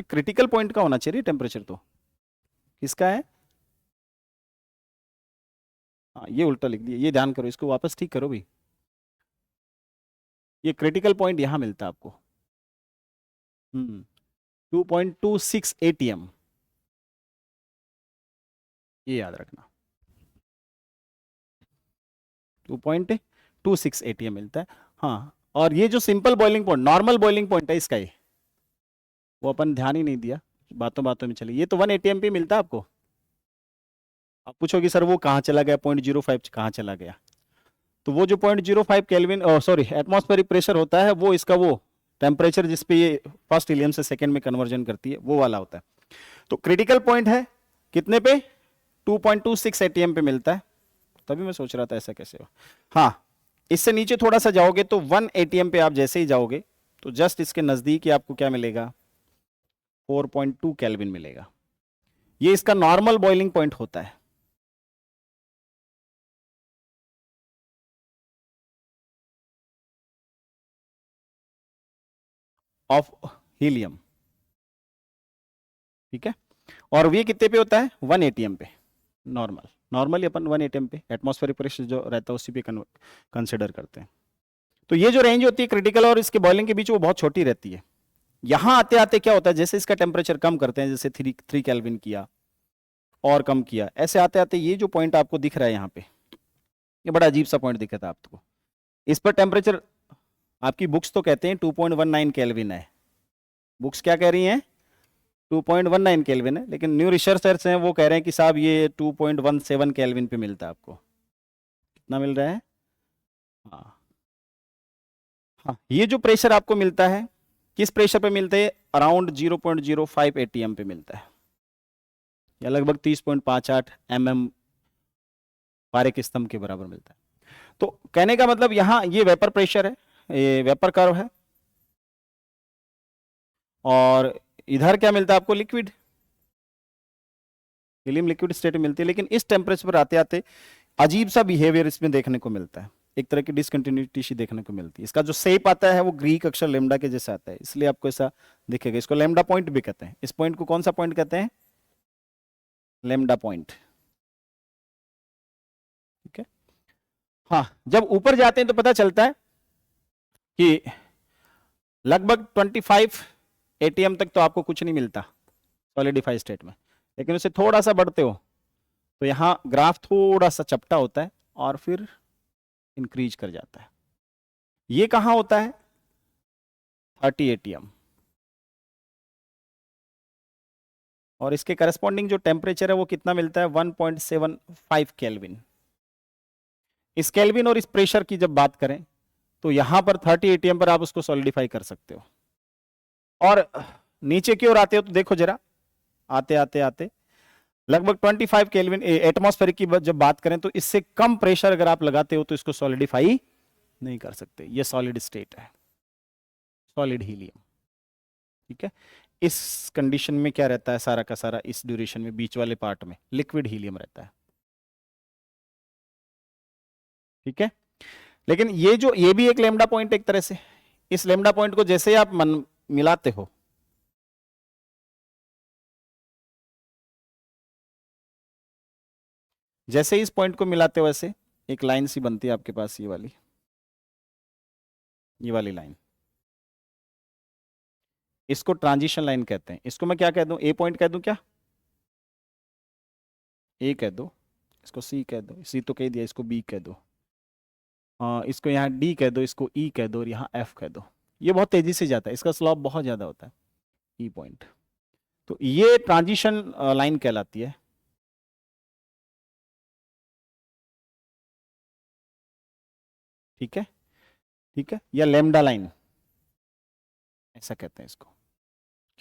क्रिटिकल पॉइंट का होना चाहिए टेम्परेचर तो किसका है, हाँ ये उल्टा लिख दिया, ये ध्यान करो, इसको वापस ठीक करो भी, ये क्रिटिकल पॉइंट यहां मिलता है आपको 2.26 atm, ये याद रखना 2.26 atm मिलता है। हाँ, और ये जो simple boiling point, normal boiling point है इसका, ये वो अपन ध्यान ही नहीं दिया, बातों बातों में चली, ये तो 1 atm पे मिलता है आपको। आप पूछोगे सर वो कहाँ चला गया, 0.05 कहाँ चला गया, तो वो जो 0.05 केल्विन सॉरी एटमॉस्फेरिक प्रेशर होता है, वो इसका वो टेम्परेचर जिसपे ये फर्स्ट हीलियम से सेकंड में कन्वर्जन करती है, वो वाला होता है। तो क्रिटिकल पॉइंट है कितने पे, 2.26 atm पे मिलता है, तभी मैं सोच रहा था ऐसा कैसे हो। हाँ, इससे नीचे थोड़ा सा जाओगे तो 1 atm पे आप जैसे ही जाओगे तो जस्ट इसके नजदीक ही आपको क्या मिलेगा, 4.2 केल्विन मिलेगा, ये इसका नॉर्मल बॉइलिंग पॉइंट होता है। ऑफ हीलियम, ठीक है, और ये कितने पे होता है, 1 atm पे, नॉर्मली अपन 1 atm पे एटमॉस्फेरिक प्रेशर जो रहता है उसी पे कंसिडर करते हैं। तो ये जो रेंज होती है क्रिटिकल और इसके बॉइलिंग के बीच, वो बहुत छोटी रहती है। यहां आते आते क्या होता है, जैसे इसका टेम्परेचर कम करते हैं, जैसे 3 केल्विन किया और कम किया, ऐसे आते आते ये जो पॉइंट आपको दिख रहा है यहाँ पे, ये बड़ा अजीब सा पॉइंट दिखा था आपको, इस पर टेम्परेचर, आपकी बुक्स तो कहते हैं 2.19 केल्विन है, बुक्स क्या कह रही हैं 2.19 केल्विन है, लेकिन न्यू रिसर्चर्स हैं वो कह रहे हैं कि साहब ये 2.17 केल्विन पे मिलता है आपको, कितना मिल रहा है, हाँ हाँ, ये जो प्रेशर आपको मिलता है किस प्रेशर पे मिलता है, अराउंड 0.05 atm पे मिलता है, या लगभग 30.58 mm पारे के स्तंभ के बराबर मिलता है। तो कहने का मतलब यहां ये वेपर प्रेशर है, ये वेपर कर्व है, और इधर क्या मिलता है आपको, लिक्विड, हीलियम लिक्विड स्टेट में मिलती है, लेकिन इस टेम्परेचर पर आते आते अजीब सा बिहेवियर इसमें देखने को मिलता है, एक तरह की डिसकंटिन्यूटी सी देखने को मिलती है, इसका जो शेप आता है वो ग्रीक अक्षर लेमडा के जैसा आता है, इसलिए आपको ऐसा दिखेगा, इसको लेमडा पॉइंट भी कहते हैं, इस पॉइंट को कौन सा पॉइंट कहते हैं, लेमडा पॉइंट, ठीक है। हाँ, जब ऊपर जाते हैं तो पता चलता है कि लगभग 25 atm तक तो आपको कुछ नहीं मिलता सॉलिडिफाई स्टेट में, लेकिन उससे थोड़ा सा बढ़ते हो तो यहाँ ग्राफ थोड़ा सा चपटा होता है और फिर इंक्रीज कर जाता है, ये कहाँ होता है 30 atm, और इसके करस्पॉन्डिंग जो टेम्परेचर है वो कितना मिलता है 1.75 केल्विन। इस केल्विन और इस प्रेशर की जब बात करें तो यहां पर 30 atm पर आप उसको सॉलिडिफाई कर सकते हो, और नीचे की ओर आते हो तो देखो जरा, आते आते आते लगभग 25 केल्विन एटमॉस्फेरिक की जब बात करें तो इससे कम प्रेशर अगर आप लगाते हो तो इसको सॉलिडिफाई नहीं कर सकते, ये सॉलिड स्टेट है, सॉलिड हीलियम, ठीक है। इस कंडीशन में क्या रहता है सारा का सारा, इस ड्यूरेशन में बीच वाले पार्ट में लिक्विड हीलियम रहता है, ठीक है। लेकिन ये भी एक लेमडा पॉइंट एक तरह से, इस लेमडा पॉइंट को जैसे आप मिलाते हो, जैसे इस पॉइंट को मिलाते हो वैसे एक लाइन सी बनती है आपके पास, ये वाली लाइन, इसको ट्रांजिशन लाइन कहते हैं, इसको मैं क्या कह दूं, ए पॉइंट कह दूं क्या, ए कह दो, इसको सी कह दो, सी तो कह दिया, इसको बी कह दो, इसको यहाँ डी कह दो, इसको ई कह दो, और यहाँ एफ कह दो, ये बहुत तेजी से जाता है, इसका स्लॉप बहुत ज्यादा होता है, ई पॉइंट, तो ये ट्रांजिशन लाइन कहलाती है, ठीक है, ठीक है, या लैम्डा लाइन ऐसा कहते हैं इसको।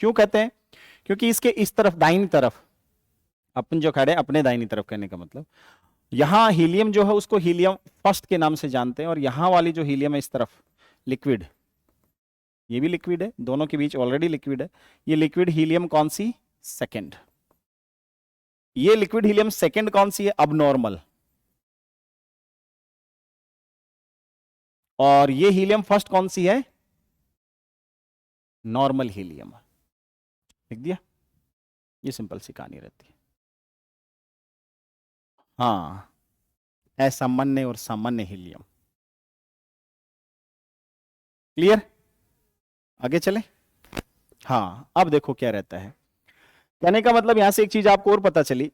क्यों कहते हैं? क्योंकि इसके इस तरफ दाहिनी तरफ अपन जो खड़े अपने दाहिनी तरफ, कहने का मतलब यहां हीलियम जो है उसको हीलियम फर्स्ट के नाम से जानते हैं, और यहां वाली जो हीलियम है इस तरफ लिक्विड, ये भी लिक्विड है, दोनों के बीच ऑलरेडी लिक्विड है। ये लिक्विड हीलियम कौन सी? सेकंड। ये लिक्विड हीलियम सेकंड कौन सी है? अब नॉर्मल। और ये हीलियम फर्स्ट कौन सी है? Normal helium. लिख दिया? ये सिंपल सी कहानी रहती है। हाँ, असामान्य और सामान्य हीलियम। क्लियर? आगे चले। हाँ, अब देखो क्या रहता है। कहने का मतलब यहां से एक चीज आपको और पता चली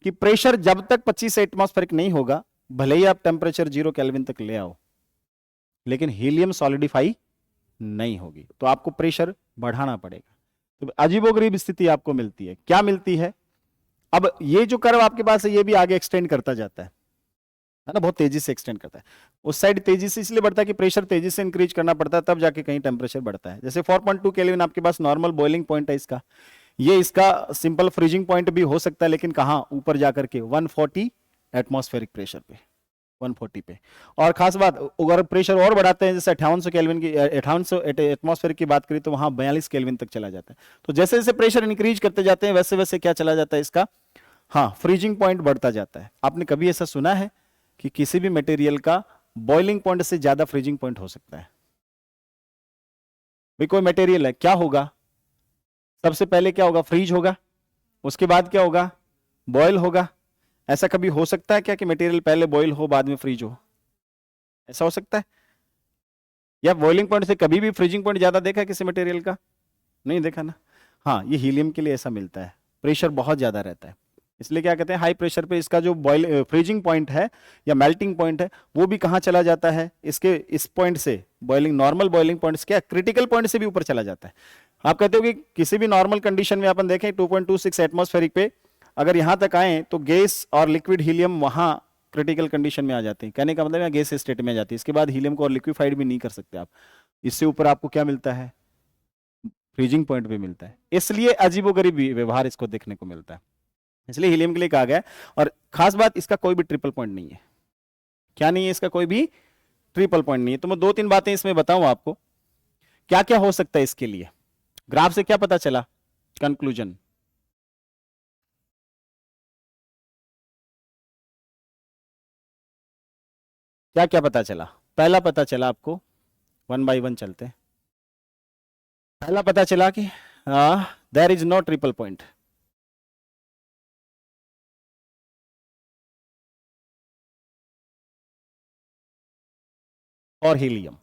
कि प्रेशर जब तक 25 एटमॉस्फेरिक नहीं होगा, भले ही आप टेम्परेचर 0 केल्विन तक ले आओ, लेकिन हीलियम सॉलिडिफाई नहीं होगी, तो आपको प्रेशर बढ़ाना पड़ेगा। तो अजीबोगरीब स्थिति आपको मिलती है। क्या मिलती है? अब ये जो कर्व आपके पास है ये भी आगे एक्सटेंड करता जाता है ना, बहुत तेजी से एक्सटेंड करता है। उस साइड तेजी से इसलिए बढ़ता है कि प्रेशर तेजी से इंक्रीज करना पड़ता है, तब जाके कहीं टेम्परेचर बढ़ता है। जैसे 4.2 केल्विन आपके पास नॉर्मल बॉइलिंग पॉइंट है इसका, ये इसका सिंपल फ्रीजिंग पॉइंट भी हो सकता है, लेकिन कहां? ऊपर जाकर के 140 एटमॉस्फेरिक प्रेशर पे, 140 पे। और खास बात, अगर प्रेशर और बढ़ाते हैं, जैसे 5800 केल्विन की, 5800 एटमॉस्फेरिक की बात करें, तो वहां 42 केल्विन तक चला जाता है। तो जैसे जैसे प्रेशर इंक्रीज करते जाते हैं, वैसे वैसे क्या चला जाता है इसका? हाँ, फ्रीजिंग पॉइंट बढ़ता जाता है। आपने कभी ऐसा सुना है कि किसी भी मटेरियल का बॉइलिंग पॉइंट से ज्यादा फ्रीजिंग पॉइंट हो सकता है? भाई कोई मटेरियल है, क्या होगा? सबसे पहले क्या होगा? फ्रीज होगा, उसके बाद क्या होगा? बॉयल होगा। ऐसा कभी हो सकता है क्या कि मटेरियल पहले बॉयल हो बाद में फ्रीज हो? ऐसा हो सकता है? या बॉइलिंग पॉइंट से कभी भी फ्रीजिंग पॉइंट ज्यादा देखा है किसी मटेरियल का? नहीं देखा ना। हाँ, ये हीलियम के लिए ऐसा मिलता है, प्रेशर बहुत ज्यादा रहता है। इसलिए क्या कहते हैं, हाई प्रेशर पे इसका जो बॉयल फ्रीजिंग पॉइंट है या मेल्टिंग पॉइंट है, वो भी कहाँ चला जाता है? इसके इस पॉइंट से, बॉइलिंग नॉर्मल बॉइलिंग पॉइंट से क्या क्रिटिकल पॉइंट से भी ऊपर चला जाता है। आप कहते हो कि किसी भी नॉर्मल कंडीशन में अपन देखें 2.26 एटमॉस्फेरिक पे अगर यहां तक आए तो गैस और लिक्विड हीलियम वहां क्रिटिकल कंडीशन में आ जाते हैं। कहने का मतलब यहाँ गैस स्टेट में आ जाती है। इसके बाद हीलियम को और लिक्विफाइड भी नहीं कर सकते आप। इससे ऊपर आपको क्या मिलता है? फ्रीजिंग पॉइंट भी मिलता है। इसलिए अजीबोगरीब व्यवहार इसको देखने को मिलता है, इसलिए हीलियम के लिए कहा गया है। और खास बात, इसका कोई भी ट्रिपल पॉइंट नहीं है। क्या नहीं है? इसका कोई भी ट्रिपल पॉइंट नहीं है। तो मैं दो तीन बातें इसमें बताऊं आपको, क्या क्या हो सकता है इसके लिए। ग्राफ से क्या पता चला? कंक्लूजन क्या क्या पता चला? पहला पता चला आपको, वन बाय वन चलते हैं। पहला पता चला कि there is no triple point. और हीलियम,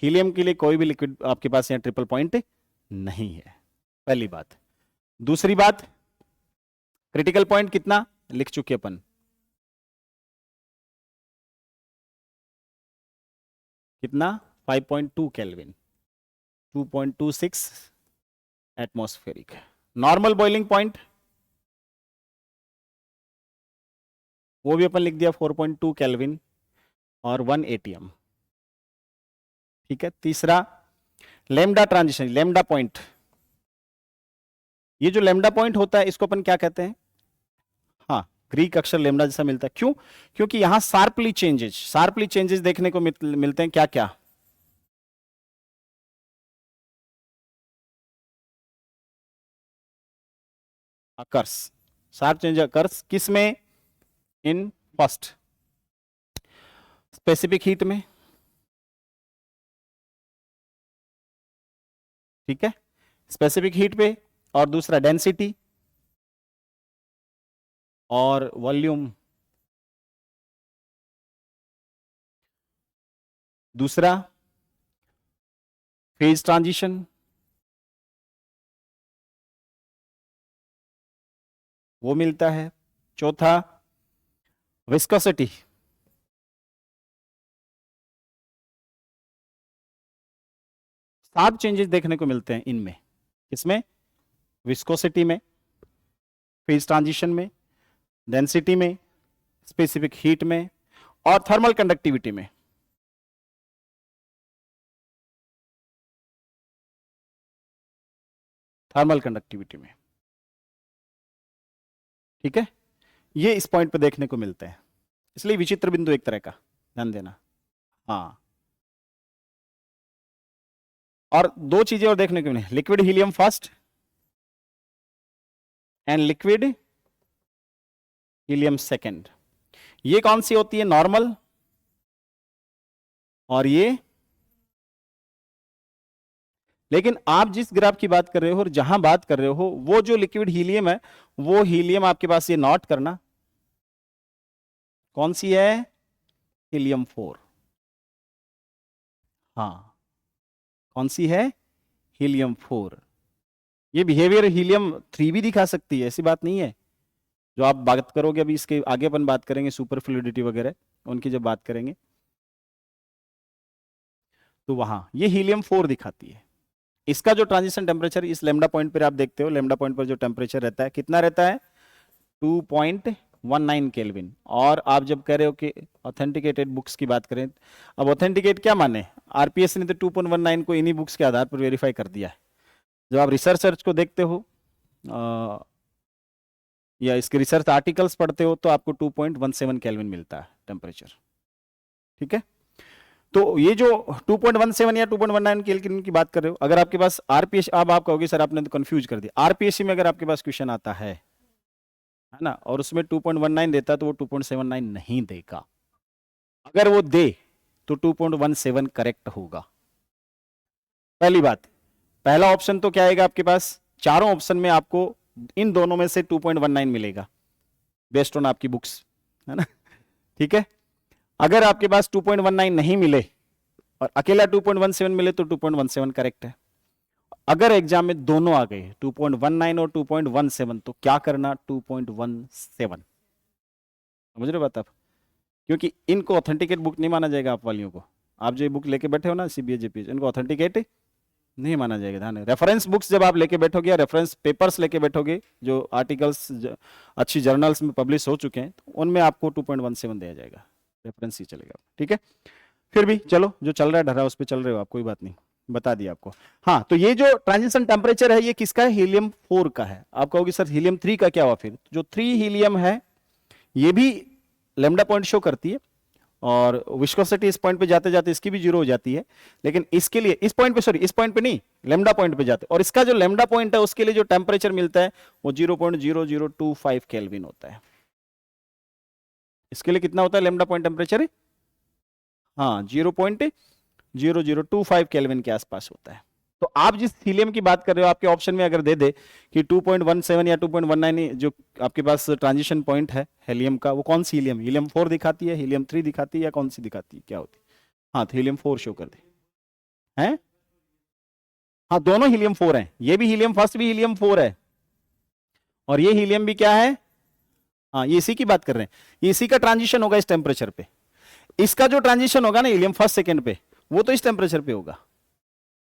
हीलियम के लिए कोई भी लिक्विड आपके पास यहाँ ट्रिपल पॉइंट नहीं है, पहली बात। दूसरी बात, क्रिटिकल पॉइंट कितना लिख चुके अपन? कितना? 5.2 kelvin, 2.26 atmospheric. Normal boiling point वो भी अपन लिख दिया 4.2 केल्विन और 1 एटीएम। ठीक है। तीसरा, लेमडा ट्रांजिशन, लेमडा पॉइंट। ये जो लेमडा पॉइंट होता है इसको अपन क्या कहते हैं? हाँ, ग्रीक अक्षर लेमडा जैसा मिलता है। क्यों? क्योंकि यहां शार्पली चेंजेस देखने को मिलते हैं। क्या क्या? अकर्स, शार्प चेंज अकर्स किस में? इन फर्स्ट स्पेसिफिक हीट में। ठीक है, स्पेसिफिक हीट पे। और दूसरा डेंसिटी और वॉल्यूम। दूसरा फेज ट्रांजिशन, वो मिलता है। चौथा विस्कोसिटी, सात चेंजेस देखने को मिलते हैं इनमें। किसमें? विस्कोसिटी में, फेज ट्रांजिशन में, डेंसिटी में, स्पेसिफिक हीट में और थर्मल कंडक्टिविटी में। थर्मल कंडक्टिविटी में। ठीक है, ये इस पॉइंट पे देखने को मिलते हैं, इसलिए विचित्र बिंदु एक तरह का, ध्यान देना। हाँ, और दो चीजें और देखने को मिले, liquid helium first and liquid helium second. ये कौन सी होती है, नॉर्मल, और ये, लेकिन आप जिस ग्राफ की बात कर रहे हो और जहां बात कर रहे हो, वो जो लिक्विड हीलियम है, वो हीलियम आपके पास, ये नोट करना, कौन सी है, हीलियम 4। हाँ, कौन सी है, हीलियम 4। ये बिहेवियर हीलियम 3 भी दिखा सकती है, ऐसी बात नहीं है। जो आप बात करोगे अभी, इसके आगे अपन बात करेंगे सुपर फ्लूइडिटी वगैरह, उनकी जब बात करेंगे तो वहां ये हीलियम 4 दिखाती है। इसका जो ट्रांजिशन टेम्परेचर इस लेमडा पॉइंट पर आप देखते हो, लेमडा पॉइंट पर जो टेम्परेचर रहता है कितना रहता है, 2.19 केल्विन। और आप जब कह रहे हो कि ऑथेंटिकेटेड बुक्स की बात करें, अब ऑथेंटिकेट क्या माने, आरपीएस ने तो 2.19 को इन्हीं बुक्स के आधार पर वेरीफाई कर दिया है। जब आप रिसर्च को देखते हो या इसके रिसर्च आर्टिकल्स पढ़ते हो, तो आपको 2.17 केल्विन मिलता है टेम्परेचर। ठीक है, तो ये जो 2.17 या 2.19 केल्विन की बात कर रहे हो, अगर आपके पास आरपीएस, अब आप कहोगे सर आपने तो कंफ्यूज कर दिया, आरपीएससी में अगर आपके पास क्वेश्चन आता है ना, और उसमें 2.19 देता है, तो वो 2.79 नहीं देगा। अगर वो दे तो 2.17 करेक्ट होगा। पहली बात, पहला ऑप्शन तो क्या आएगा आपके पास, चारों ऑप्शन में आपको इन दोनों में से 2.19 मिलेगा बेस्ड ऑन आपकी बुक्स, है ना। ठीक है, अगर आपके पास 2.19 नहीं मिले और अकेला 2.17 मिले तो 2.17 करेक्ट है। अगर एग्जाम में दोनों आ गए 2.19 और 2.17, तो क्या करना, 2.17। समझ रहे हो बात आप, क्योंकि इनको ऑथेंटिकेट बुक नहीं माना जाएगा। आप वालियों को, आप जो बुक लेके बैठे हो ना सीबीएस जेपीएस, इनको ऑथेंटिकेट नहीं माना जाएगा। ध्यान है, रेफरेंस बुक्स जब आप लेके बैठोगे या रेफरेंस पेपर्स लेके बैठोगे, जो आर्टिकल्स अच्छी जर्नल्स में पब्लिश हो चुके हैं, तो उनमें आपको 2.17 दिया जाएगा, रेफरेंस ही चलेगा। ठीक है, फिर भी चलो जो चल रहा है ढरा उस पर चल रहे हो आप, कोई बात नहीं, बता दिया आपको। हाँ, तो ये जो ट्रांजिशन टेम्परेचर है, ये किसका है, हीलियम 4 का है। आप कहोगे सर हीलियम 3 का क्या हुआ, फिर जो 3 हीलियम है ये भी लेमडा पॉइंट शो करती है, और विस्कोसिटी इस पॉइंट पे जाते जाते इसकी भी 0 हो जाती है, लेकिन इसके लिए इस पॉइंट पे, सॉरी इस पॉइंट पे नहीं, लेमडा पॉइंट पे जाते, और इसका जो लेमडा पॉइंट है उसके लिए जो टेम्परेचर मिलता है वो 0.0025 केल्विन होता है। इसके लिए कितना होता है लेमडा पॉइंट टेम्परेचर, हाँ 0.0025 केल्विन के आसपास होता है। तो आप जिस हीलियम की बात कर रहे हो, आपके ऑप्शन में अगर दे दे कि 2.17 या 2.19 जो आपके पास ट्रांजिशन पॉइंट है हीलियम का, वो कौन सी हीलियम, हीलियम 4 दिखाती है, हीलियम 3 दिखाती है, या कौन सी दिखाती है, क्या होती है, हाँ तो हीलियम 4 शो कर दे हैं। हाँ, दोनों हीलियम 4 हैं, ये भी हीलियम फर्स्ट भी हीलियम 4 है, और ये हीलियम भी क्या है, हाँ ये इसी की बात कर रहे हैं, ये इसी का ट्रांजिशन होगा इस टेम्परेचर पे। इसका जो ट्रांजिशन होगा ना हीलियम फर्स्ट सेकेंड पे, वो तो इस टेम्परेचर पे होगा।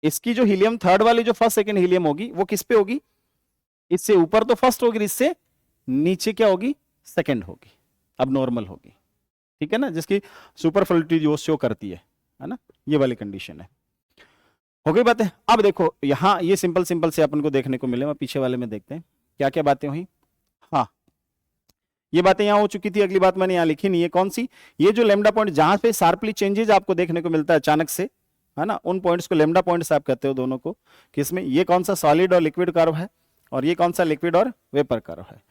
इसकी जो हीलियम थर्ड वाली जो फर्स्ट सेकेंड हीलियम होगी, वो किस पे होगी, इससे ऊपर तो फर्स्ट होगी, इससे नीचे क्या होगी, सेकेंड होगी, अब नॉर्मल होगी। ठीक है ना, जिसकी सुपर फ्लूइडिटी जो शो करती है ना, ये वाली कंडीशन है। हो गई बातें। अब देखो यहां ये सिंपल सिंपल से अपन को देखने को मिले, पीछे वाले में देखते हैं क्या क्या बातें हुई। हाँ, ये बातें यहां हो चुकी थी, अगली बात मैंने यहां लिखी नहीं है, कौन सी, ये जो लेमडा पॉइंट जहां पे शार्पली चेंजेस आपको देखने को मिलता है अचानक से, है ना, उन पॉइंट्स को लेमडा पॉइंट्स आप कहते हो दोनों को। किसमें, ये कौन सा सॉलिड और लिक्विड कर्व है, और ये कौन सा लिक्विड और वेपर कर्व है।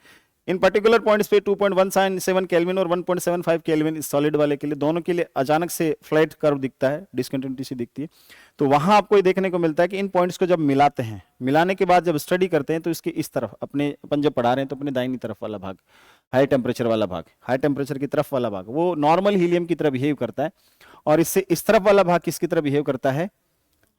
इन पर्टिकुलर पॉइंट्स पे 2.17 केल्विन और 1.75 केल्विन सॉलिड वाले के लिए, दोनों के लिए अचानक से फ्लैट कर्व दिखता है, डिस्कंटिन्यूटी सी दिखती है। तो वहां आपको ये देखने को मिलता है कि इन पॉइंट्स को जब मिलाते हैं, मिलाने के बाद जब स्टडी करते हैं, तो इसके इस तरफ अपने अपन जब पढ़ा रहे हैं, तो अपने दाहिनी तरफ वाला भाग, हाई टेम्परेचर वाला भाग, हाई टेम्परेचर की तरफ वाला भाग, वो नॉर्मल हीलियम की तरह बिहेव करता है, और इससे इस तरफ वाला भाग किसकी तरह बिहेव करता है,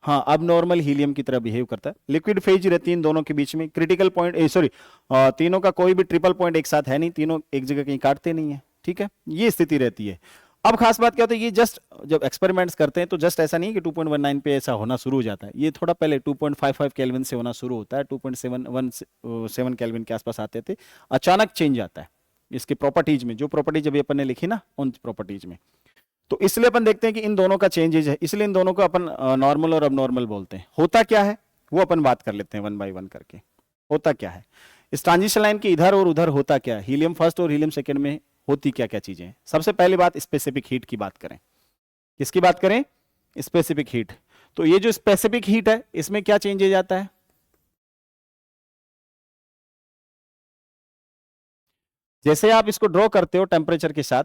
हाँ अब नॉर्मल हीलियम की तरह बिहेव करता है। लिक्विड फेज रहती है इन दोनों के बीच में, क्रिटिकल पॉइंट सॉरी तीनों का कोई भी ट्रिपल पॉइंट एक साथ है नहीं, तीनों एक जगह कहीं काटते नहीं है। ठीक है, ये स्थिति रहती है। अब खास बात क्या होता है, ये जस्ट जब एक्सपेरिमेंट्स करते हैं तो जस्ट ऐसा नहीं कि 2.19 पे ऐसा होना शुरू हो जाता है, ये थोड़ा पहले 2.55 केल्विन से होना शुरू होता है, 2.7 केल्विन के आसपास आते थे, अचानक चेंज आता है इसके प्रॉपर्टीज में, जो प्रॉपर्टीज अभी अपन ने लिखी ना उन प्रॉपर्टीज में। तो इसलिए अपन देखते हैं कि इन दोनों का चेंजेज है, इसलिए इन दोनों को अपन नॉर्मल और अब नॉर्मल बोलते हैं। होता क्या है, वो अपन बात कर लेते हैं वन बाय वन करके। होता क्या है इस ट्रांजिशन लाइन के इधर और उधर, होता क्या है, हीलियम फर्स्ट और हीलियम सेकेंड में होती क्या क्या चीजें हैं। सबसे पहली बात स्पेसिफिक हीट की बात करें। किसकी बात करें? Specific heat. तो ये जो स्पेसिफिक हीट है इसमें क्या चेंजेज आता है? जैसे आप इसको ड्रॉ करते हो टेम्परेचर के साथ,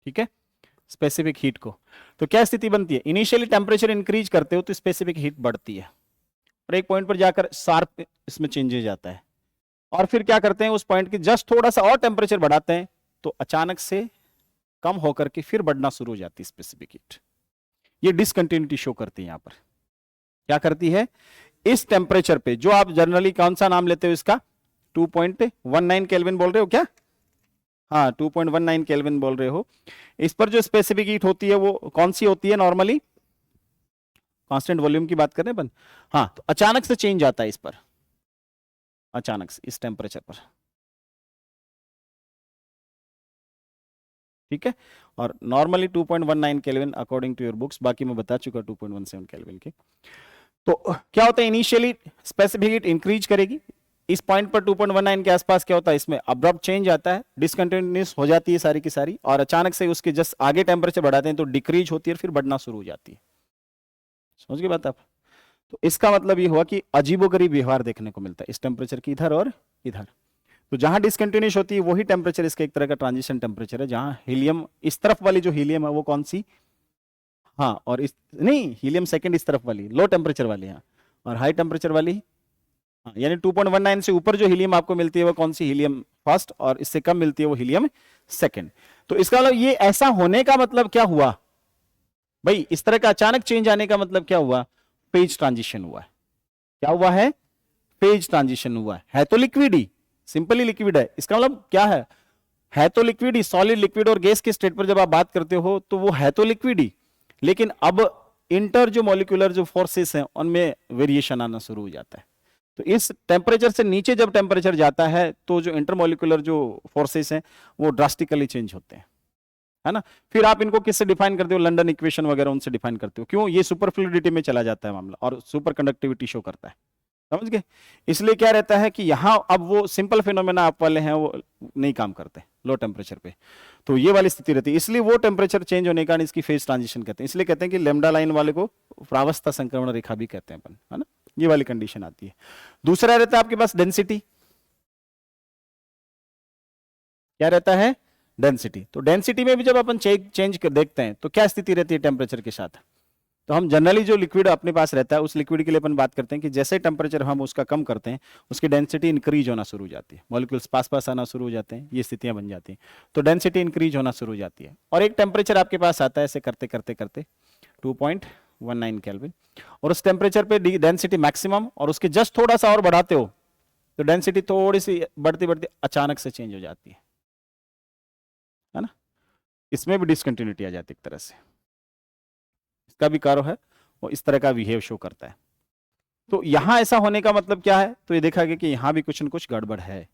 ठीक है, स्पेसिफिक हीट को, तो क्या स्थिति बनती है? इनिशियली टेम्परेचर इंक्रीज करते हो तो स्पेसिफिक हीट बढ़ती है, और एक पॉइंट पर जाकर शार्प इसमें चेंजेज आता है, और फिर क्या करते हैं उस पॉइंट की जस्ट थोड़ा सा और टेम्परेचर बढ़ाते हैं तो अचानक से कम होकर के फिर बढ़ना शुरू हो जाती है स्पेसिफिक हीट। ये डिसकंटिन्यूटी शो करती है। यहां पर क्या करती है? इस टेम्परेचर पे जो आप जनरली कौन सा नाम लेते हो इसका, 2.19 केल्विन बोल रहे हो क्या? हाँ, 2.19 केल्विन बोल रहे हो। इस पर जो स्पेसिफिक हीट होती है वो कौन सी होती है? नॉर्मली कांस्टेंट वॉल्यूम की बात कर रहे हैं अपन। हाँ, तो अचानक से चेंज आता है इस पर, अचानक से इस टेम्परेचर पर, ठीक है। और normally 2.19 kelvin according to your books, बाकी मैं बता चुका 2.17 केल्विन के। तो क्या होता है, इनिशियली स्पेसिफिक हीट इंक्रीज करेगी, इस पॉइंट पर 2.19 के आसपास क्या होता है, इसमें अब्रप्ट चेंज आता है, डिसकंटिन्यूस हो जाती है सारी की सारी, और अचानक से उसके जस्ट आगे टेम्परेचर बढ़ाते हैं तो डिक्रीज होती है, फिर बढ़ना शुरू हो जाती है। समझ गए बात आप? तो इसका मतलब ये हुआ कि अजीबोगरीब व्यवहार देखने को मिलता है इस टेम्परेचर की इधर और इधर। तो जहां डिसकंटिन्यूस होती है वही टेम्परेचर इसका एक तरह का ट्रांजिशन टेम्परेचर है, जहां हीलियम इस तरफ वाली जो हीलियम है वो कौन सी, हाँ, और इस नहीं, हीलियम सेकंड इस तरफ वाली लो टेम्परेचर वाली, हाँ, और हाई टेम्परेचर वाली, हाँ, यानी 2.19 से ऊपर जो हीलियम आपको मिलती है वो कौन सी, हीलियम फर्स्ट, और इससे कम मिलती है वो हीलियम सेकंड। तो इसका मतलब ये ऐसा होने का मतलब क्या हुआ भाई, इस तरह का अचानक चेंज आने का मतलब क्या हुआ? फेज ट्रांजिशन हुआ है। क्या हुआ है? फेज ट्रांजिशन हुआ है तो लिक्विड ही, सिंपली लिक्विड है। इसका मतलब क्या है तो लिक्विड ही। सॉलिड, लिक्विड और गैस के स्टेट पर जब आप बात करते हो तो वो है तो लिक्विड ही, लेकिन अब इंटर जो मॉलिक्यूलर जो फोर्सेस हैं उनमें वेरिएशन आना शुरू हो जाता है। तो इस टेम्परेचर से नीचे जब टेम्परेचर जाता है तो जो इंटरमोलिकुलर जो फोर्सेस हैं वो ड्रास्टिकली चेंज होते हैं, है ना। फिर आप इनको किससे डिफाइन करते हो? लंडन इक्वेशन वगैरह उनसे डिफाइन करते हो। क्यों? ये सुपर फ्लूइडिटी में चला जाता है मामला, और सुपर कंडक्टिविटी शो करता है। समझ गए? इसलिए क्या रहता है कि यहां अब वो सिंपल फिनोमेना आप वाले हैं वो नहीं काम करते लो टेम्परेचर पे, तो ये वाली स्थिति रहती है। इसलिए वो टेम्परेचर चेंज होने का इसकी फेज ट्रांजिशन कहते हैं। इसलिए कहते हैं कि लेमडा लाइन वाले को प्रावस्था संक्रमण रेखा भी कहते हैं अपन, है ना। ये वाली कंडीशन आती है। दूसरा रहता है आपके पास डेंसिटी। क्या रहता है? डेंसिटी। तो डेंसिटी में भी जब अपन चेंज देखते हैं तो क्या स्थिति रहती है टेम्परेचर के साथ? तो हम जनरली जो लिक्विड अपने पास रहता है उस लिक्विड के लिए अपन बात करते हैं कि जैसे टेम्परेचर हम उसका कम करते हैं उसकी डेंसिटी इंक्रीज होना शुरू हो जाती है, मॉलिक्यूल्स पास पास आना शुरू हो जाते हैं, ये स्थितियां बन जाती हैं, तो डेंसिटी इंक्रीज होना शुरू हो जाती है। और एक टेम्परेचर आपके पास आता है ऐसे करते करते करते 2.19 केल्विन, और उस टेम्परेचर पे डेंसिटी मैक्सिमम, और उसके जस्ट थोड़ा सा और बढ़ाते हो तो डेंसिटी थोड़ी सी बढ़ती बढ़ती अचानक से चेंज हो जाती है ना। इसमें भी डिसकंटिन्यूटी आ जाती है एक तरह से। इसका भी कार्य है, वो इस तरह का बिहेव शो करता है। तो यहां ऐसा होने का मतलब क्या है? तो ये देखा गया कि यहां भी कुछ न कुछ गड़बड़ है।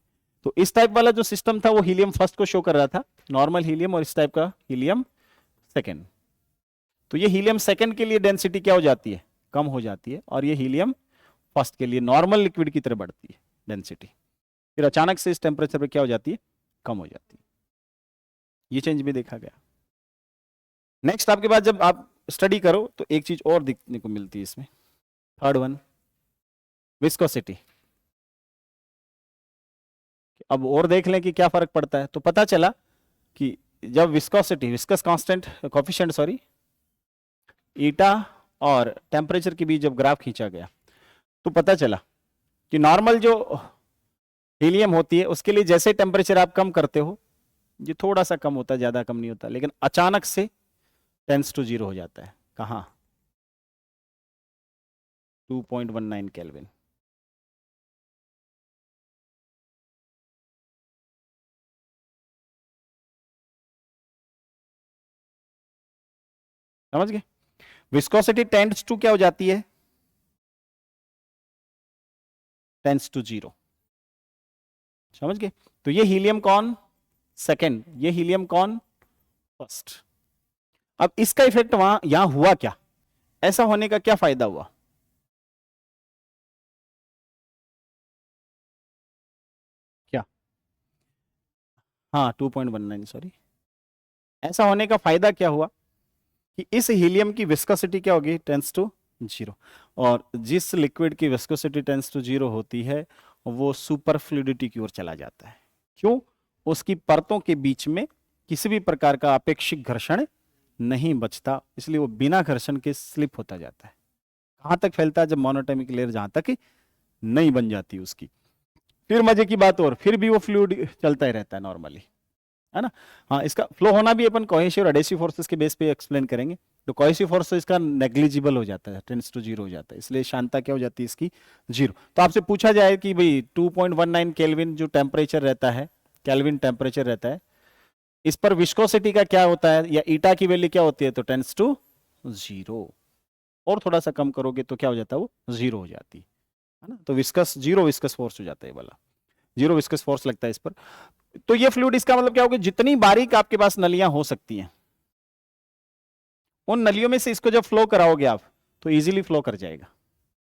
तो इस टाइप वाला जो सिस्टम था वो हीलियम फर्स्ट को शो कर रहा था, नॉर्मल हीलियम, और इस टाइप का हीलियम सेकेंड। तो ये हीलियम सेकेंड के लिए डेंसिटी क्या हो जाती है? कम हो जाती है, और ये हीलियम फर्स्ट के लिए नॉर्मल लिक्विड की तरह बढ़ती है डेंसिटी, फिर अचानक से इस टेम्परेचर पर क्या हो जाती है? कम हो जाती है। ये चेंज भी देखा गया। नेक्स्ट आपके पास जब आप स्टडी करो तो एक चीज और दिखने को मिलती है इसमें, थर्ड वन, विस्कोसिटी। अब और देख लें कि क्या फर्क पड़ता है। तो पता चला कि जब viscosity, viscous constant coefficient sorry, eta और टेम्परेचर के बीच जब ग्राफ खींचा गया तो पता चला कि नॉर्मल जो हीलियम होती है उसके लिए जैसे टेम्परेचर आप कम करते हो ये थोड़ा सा कम होता है, ज्यादा कम नहीं होता, लेकिन अचानक से टेंस टू जीरो हो जाता है। कहां? 2.19 केल्विन। समझ गए? विस्कोसिटी टेंड्स टू क्या हो जाती है? Tends to zero. समझ गए? तो ये हीलियम कौन? सेकेंड। ये हीलियम कौन? फर्स्ट। अब इसका इफेक्ट वहां यहां हुआ क्या, ऐसा होने का क्या फायदा हुआ? क्या? हाँ 2.19, सॉरी। ऐसा होने का फायदा क्या हुआ कि इस हीलियम की विस्कोसिटी क्या होगी, टेंस टू जीरो। और जिस लिक्विड की विस्कोसिटी टेंस टू जीरो होती है वो सुपर फ्लूइडिटी की ओर चला जाता है। क्यों? उसकी परतों के बीच में किसी भी प्रकार का अपेक्षिक घर्षण नहीं बचता, इसलिए वो बिना घर्षण के स्लिप होता जाता है। कहां तक फैलता है? जब मोनोटोमिक लेयर जहां तक नहीं बन जाती उसकी। फिर मजे की बात, और फिर भी वो फ्लूइड चलता ही रहता है नॉर्मली, है ना। हाँ, इसका फ्लो होना भी अपन कोहेसिव और एडेसिव फोर्सेस के बेस पे एक्सप्लेन करेंगे। तो कोहेसिव फोर्स तो इसका नेग्लिजिबल हो जाता है, टेंस टू जीरो हो जाता है, इसलिए शांता क्या हो जाती है इसकी, जीरो। तो आपसे पूछा जाए कि भाई 2.19 केल्विन जो टेम्परेचर रहता है, केल्विन टेम्परेचर रहता है, इस पर विस्कोसिटी का क्या होता है या ईटा की वैल्यू क्या होती है, तो टेंस टू जीरो। और थोड़ा सा कम करोगे तो क्या हो जाता है, वो जीरो हो जाती है ना। तो विस्कस जीरो विस्कस फोर्स हो जाता है वाला, जीरो विस्कस फोर्स लगता है इस पर। तो ये फ्लूइड, इसका मतलब क्या होगा, जितनी बारीक आपके पास नलियां हो सकती हैं उन नलियों में से इसको जब फ्लो कराओगे आप तो इजीली फ्लो कर जाएगा।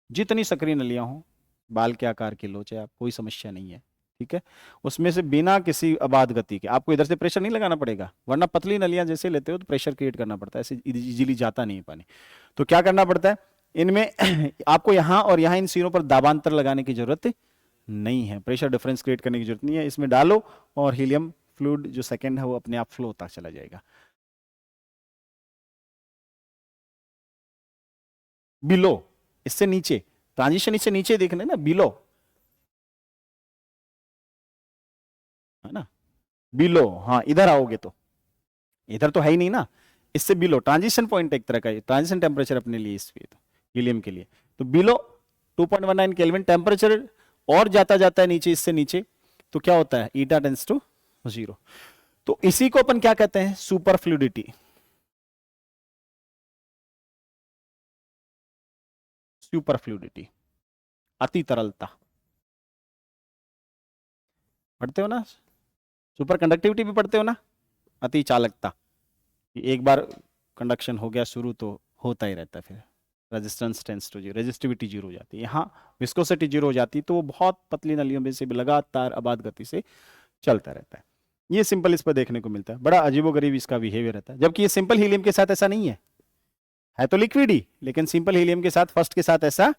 जितनी सक्रिय नलियां हो, बाल के आकार की लो चाहे आप, कोई समस्या नहीं है, ठीक है। उसमें से बिना किसी अबाध गति के, आपको इधर से प्रेशर नहीं लगाना पड़ेगा, वरना पतली नलियां जैसे लेते हो तो प्रेशर क्रिएट करना पड़ता है, ऐसे इजीली जाता नहीं है पानी। तो क्या करना पड़ता है इनमें आपको यहां और यहां इन सिरों पर दाबांतर लगाने की जरूरत नहीं है, प्रेशर डिफरेंस क्रिएट करने की जरूरत नहीं है। इसमें डालो और हीलियम फ्लूइड जो सेकंड है वो अपने आप फ्लो होता चला जाएगा। बिलो, इससे नीचे, ट्रांजिशन इससे नीचे देखना है ना, बिलो, है ना। बिलो, हाँ इधर आओगे तो, इधर तो है ही नहीं ना, इससे बिलो ट्रांजिशन पॉइंट एक तरह का, ट्रांजिशन टेम्परेचर अपने लिए इस तो हीलियम के लिए। तो बिलो 2.19 केल्विन टेम्परेचर और जाता जाता है नीचे, इससे नीचे, तो क्या होता है, ईटा टेंस टू जीरो। तो इसी को अपन क्या कहते हैं, सुपर फ्लूइडिटी। सुपर फ्लूइडिटी, अति तरलता, पढ़ते हो ना, सुपर कंडक्टिविटी भी पढ़ते हो ना, अति चालकता। एक बार कंडक्शन हो गया शुरू तो होता ही रहता है, फिर resistance tends to zero, resistivity zero हो जाती है, यहाँ विस्कोसिटी जीरो हो जाती है, तो वो बहुत पतली नलियों में से भी लगातार अबाध गति से चलता रहता है। ये सिंपल इस पर देखने को मिलता है, बड़ा अजीबोगरीब इसका बिहेवियर रहता है, जबकि ये सिंपल हीलियम के साथ ऐसा नहीं है तो लिक्विड ही, लेकिन सिंपल हीलियम के साथ, फर्स्ट के साथ ऐसा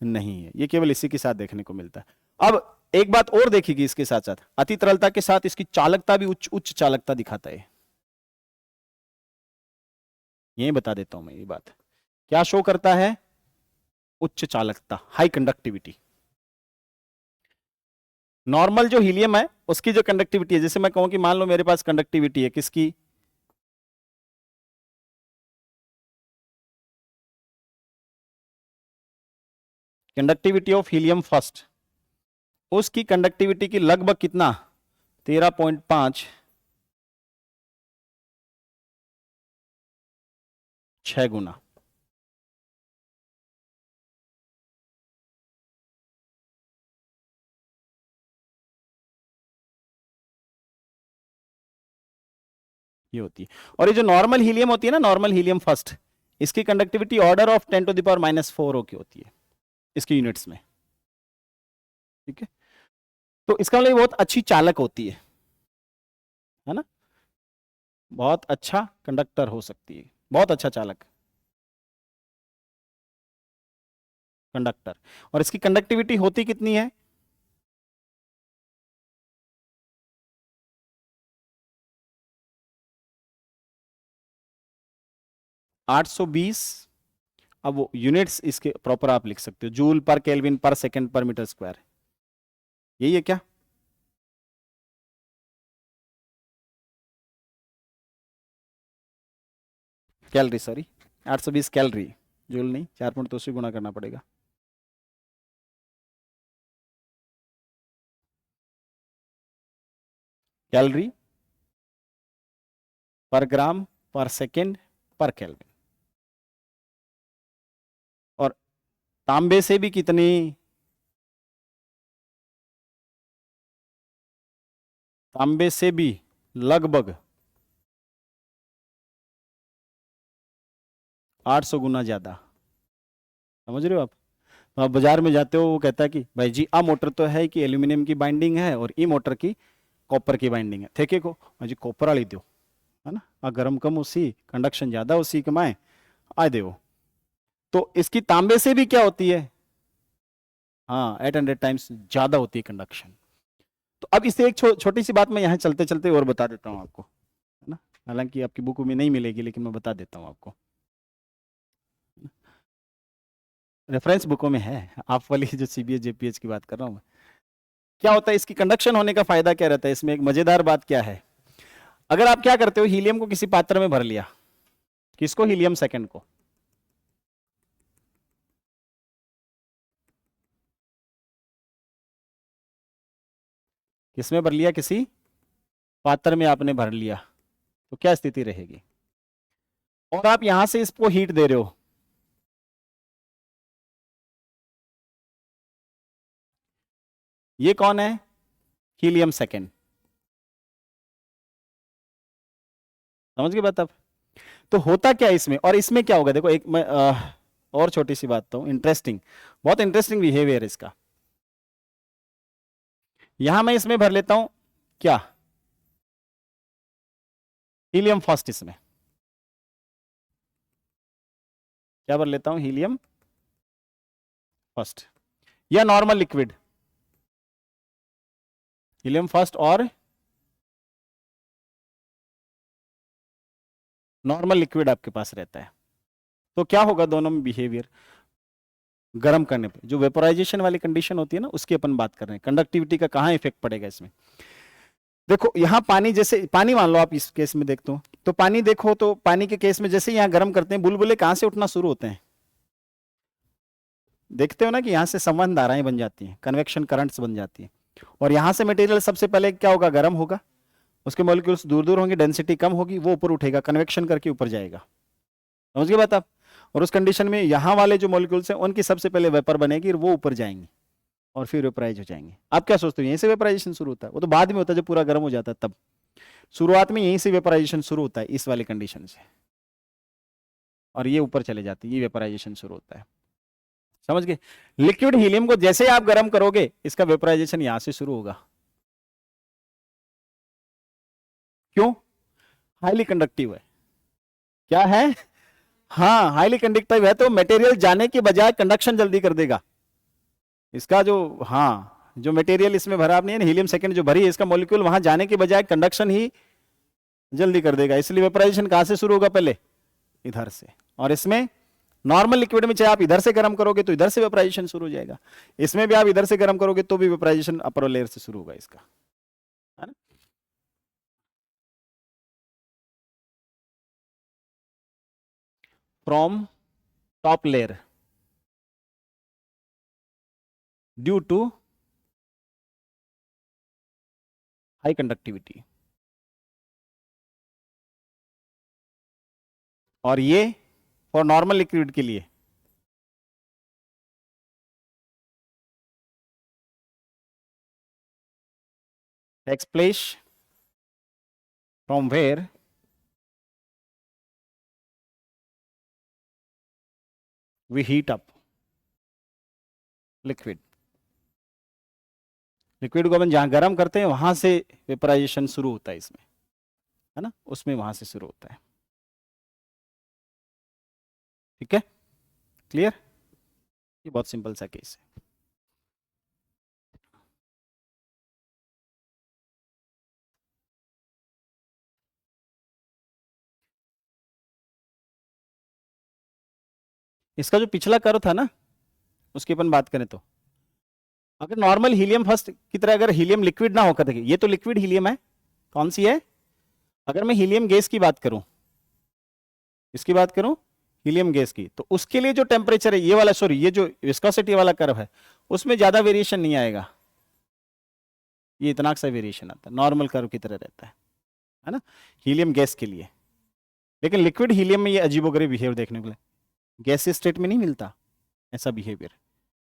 नहीं है, ये केवल इसी के साथ देखने को मिलता है। अब एक बात और देखिए इसके साथ साथ, अति तरलता के साथ इसकी चालकता भी उच्च उच्च चालकता दिखाता है। यही बता देता हूं मैं ये बात, क्या शो करता है, उच्च चालकता, हाई कंडक्टिविटी। नॉर्मल जो हीलियम है उसकी जो कंडक्टिविटी है, जैसे मैं कहूं कि मान लो मेरे पास कंडक्टिविटी है किसकी, कंडक्टिविटी ऑफ हीलियम फर्स्ट, उसकी कंडक्टिविटी की लगभग कितना, 13.5 6 गुना। ये होती है। और ये जो नॉर्मल हीलियम होती है ना, नॉर्मल हीलियम फर्स्ट, इसकी कंडक्टिविटी ऑर्डर ऑफ 10⁻⁻⁴ की होती है इसकी यूनिट्स में, ठीक है। तो इसका मतलब बहुत अच्छी चालक होती है ना, बहुत अच्छा कंडक्टर हो सकती है, बहुत अच्छा चालक कंडक्टर। और इसकी कंडक्टिविटी होती कितनी है, 820। अब वो यूनिट्स इसके प्रॉपर आप लिख सकते हो, जूल पर केल्विन पर सेकंड पर मीटर स्क्वायर, यही है क्या, कैलोरी सॉरी, 820 कैलोरी, जूल नहीं, 4 से गुणा करना पड़ेगा। कैलोरी पर ग्राम पर सेकेंड पर केल्विन। और तांबे से भी कितनी, तांबे से भी लगभग 800 गुना ज़्यादा। समझ रहे हो आप? तो आप बाजार में जाते हो, वो कहता है कि भाई जी आ मोटर तो है कि एल्यूमिनियम की बाइंडिंग है और ई मोटर की कॉपर की बाइंडिंग है, ठेके को हाँ जी कॉपर वाली दो, है ना, आ गरम कम उसी, कंडक्शन ज़्यादा उसी कमाए आ दे। तो इसकी तांबे से भी क्या होती है, हाँ 800 टाइम्स ज़्यादा होती है कंडक्शन। तो अब इससे एक छोटी सी बात मैं यहाँ चलते चलते और बता देता हूँ आपको, है ना, हालांकि आपकी बुक में नहीं मिलेगी लेकिन मैं बता देता हूँ आपको, रेफरेंस बुकों में है, आप वाली जो सीबीएस जेपीएच की बात कर रहा हूँ मैं। क्या होता है इसकी कंडक्शन होने का फायदा क्या रहता है, इसमें एक मजेदार बात क्या है, अगर आप क्या करते हो हीलियम को किसी पात्र में भर लिया, किसको, हीलियम सेकंड को, किसमें भर लिया, किसी पात्र में आपने भर लिया, तो क्या स्थिति रहेगी, और आप यहां से इसको हीट दे रहे हो, ये कौन है, हीलियम सेकंड। समझ गए बात आप? तो होता क्या है इसमें, और इसमें क्या होगा, देखो एक मैं और छोटी सी बात तो इंटरेस्टिंग, बहुत इंटरेस्टिंग बिहेवियर इसका, यहां मैं इसमें भर लेता हूं क्या, हीलियम फर्स्ट, इसमें क्या भर लेता हूं, हीलियम फर्स्ट, या नॉर्मल लिक्विड, हीलियम फर्स्ट और नॉर्मल लिक्विड आपके पास रहता है, तो क्या होगा दोनों में बिहेवियर, गर्म करने पे जो वेपोराइजेशन वाली कंडीशन होती है ना, उसकी अपन बात कर रहे हैं, कंडक्टिविटी का कहां इफेक्ट पड़ेगा इसमें। देखो यहां पानी, जैसे पानी मान लो आप इस केस में देखते हो, तो पानी देखो, तो पानी के केस में जैसे यहां गर्म करते हैं, बुलबुले कहां से उठना शुरू होते हैं, देखते हो ना कि यहां से संवहन धाराएं बन जाती हैं, कन्वेक्शन करंट्स बन जाती हैं, और यहां से मटेरियल सबसे पहले क्या होगा, गर्म होगा, उसके मॉलिक्यूल्स दूर दूर होंगे, डेंसिटी कम होगी, वो ऊपर उठेगा, कन्वेक्शन करके ऊपर जाएगा। समझ गए बात आप? और उस कंडीशन में यहाँ वाले जो मॉलिक्यूल्स हैं उनकी सबसे पहले वेपर बनेगी और वो ऊपर जाएंगी और फिर वेपराइज हो जाएंगे। आप क्या सोचते हो यहीं से वेपराइजेशन शुरू होता है? वो तो बाद में होता है जब पूरा गर्म हो जाता है तब, शुरुआत में यहीं से वेपराइजेशन शुरू होता है इस वाली कंडीशन से, और ये ऊपर चले जाते हैं, ये वेपराइजेशन शुरू होता है। समझ गए? लिक्विड हीलियम को जैसे आप गर्म करोगे इसका वेपराइजेशन यहां से शुरू होगा। क्यों? हाईली कंडक्टिव है। क्या है? हाँ हाईली कंडक्टिव है, तो मटेरियल जाने के बजाय कंडक्शन जल्दी कर देगा इसका, जो हाँ जो मटेरियल इसमें भरा आपने हीलियम सेकंड जो भरी है, इसका मॉलिक्यूल वहां जाने के बजाय कंडक्शन ही जल्दी कर देगा, इसलिए वेपराइजेशन कहां से शुरू होगा, पहले इधर से। और इसमें नॉर्मल लिक्विड में चाहे आप इधर से गर्म करोगे तो इधर से वेपराइजेशन शुरू हो जाएगा, इसमें भी आप इधर से गर्म करोगे तो भी वेपराइजेशन अपर लेयर से शुरू होगा इसका, है ना। From top layer due to high conductivity, और ये फॉर नॉर्मल लिक्विड के लिए takes place from where we heat up liquid, liquid को अपन जहां गर्म करते हैं वहां से वेपराइजेशन शुरू होता है इसमें, है ना, उसमें वहां से शुरू होता है। ठीक है, क्लियर? ये बहुत सिंपल सा केस है। इसका जो पिछला कर्व था ना, उसकी अपन बात करें तो, अगर नॉर्मल हीलियम फर्स्ट की तरह अगर हीलियम लिक्विड ना होकर, देखिए ये तो लिक्विड हीलियम है, कौन सी है, अगर मैं हीलियम गैस की बात करूं, इसकी बात करूं हीलियम गैस की, तो उसके लिए जो टेम्परेचर है ये वाला, सॉरी ये जो विस्कोसिटी वाला कर्व है उसमें ज्यादा वेरिएशन नहीं आएगा, ये इतना सा वेरिएशन आता है, नॉर्मल कर्व की तरह रहता है ना, हीलियम गैस के लिए। लेकिन लिक्विड हीलियम में ये अजीबोगरीब बिहेवियर देखने को मिला, गैसीय स्टेट में नहीं मिलता ऐसा बिहेवियर,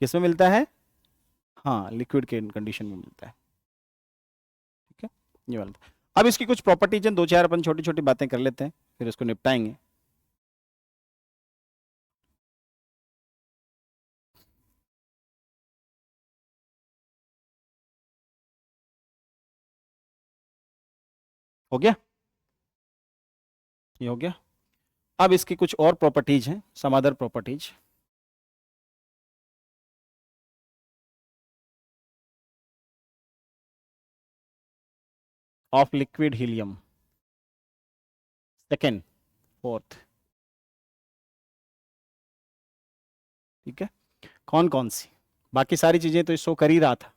किसमें मिलता है, हाँ लिक्विड के कंडीशन में मिलता है। ठीक है, ये वाला। अब इसकी कुछ प्रॉपर्टीज हैं, दो चार अपन छोटी छोटी बातें कर लेते हैं फिर इसको निपटाएंगे। हो गया, ये हो गया। अब इसकी कुछ और प्रॉपर्टीज हैं, some other properties. Of liquid helium, second, fourth, ठीक है। कौन कौन सी? बाकी सारी चीजें तो शो कर ही रहा था,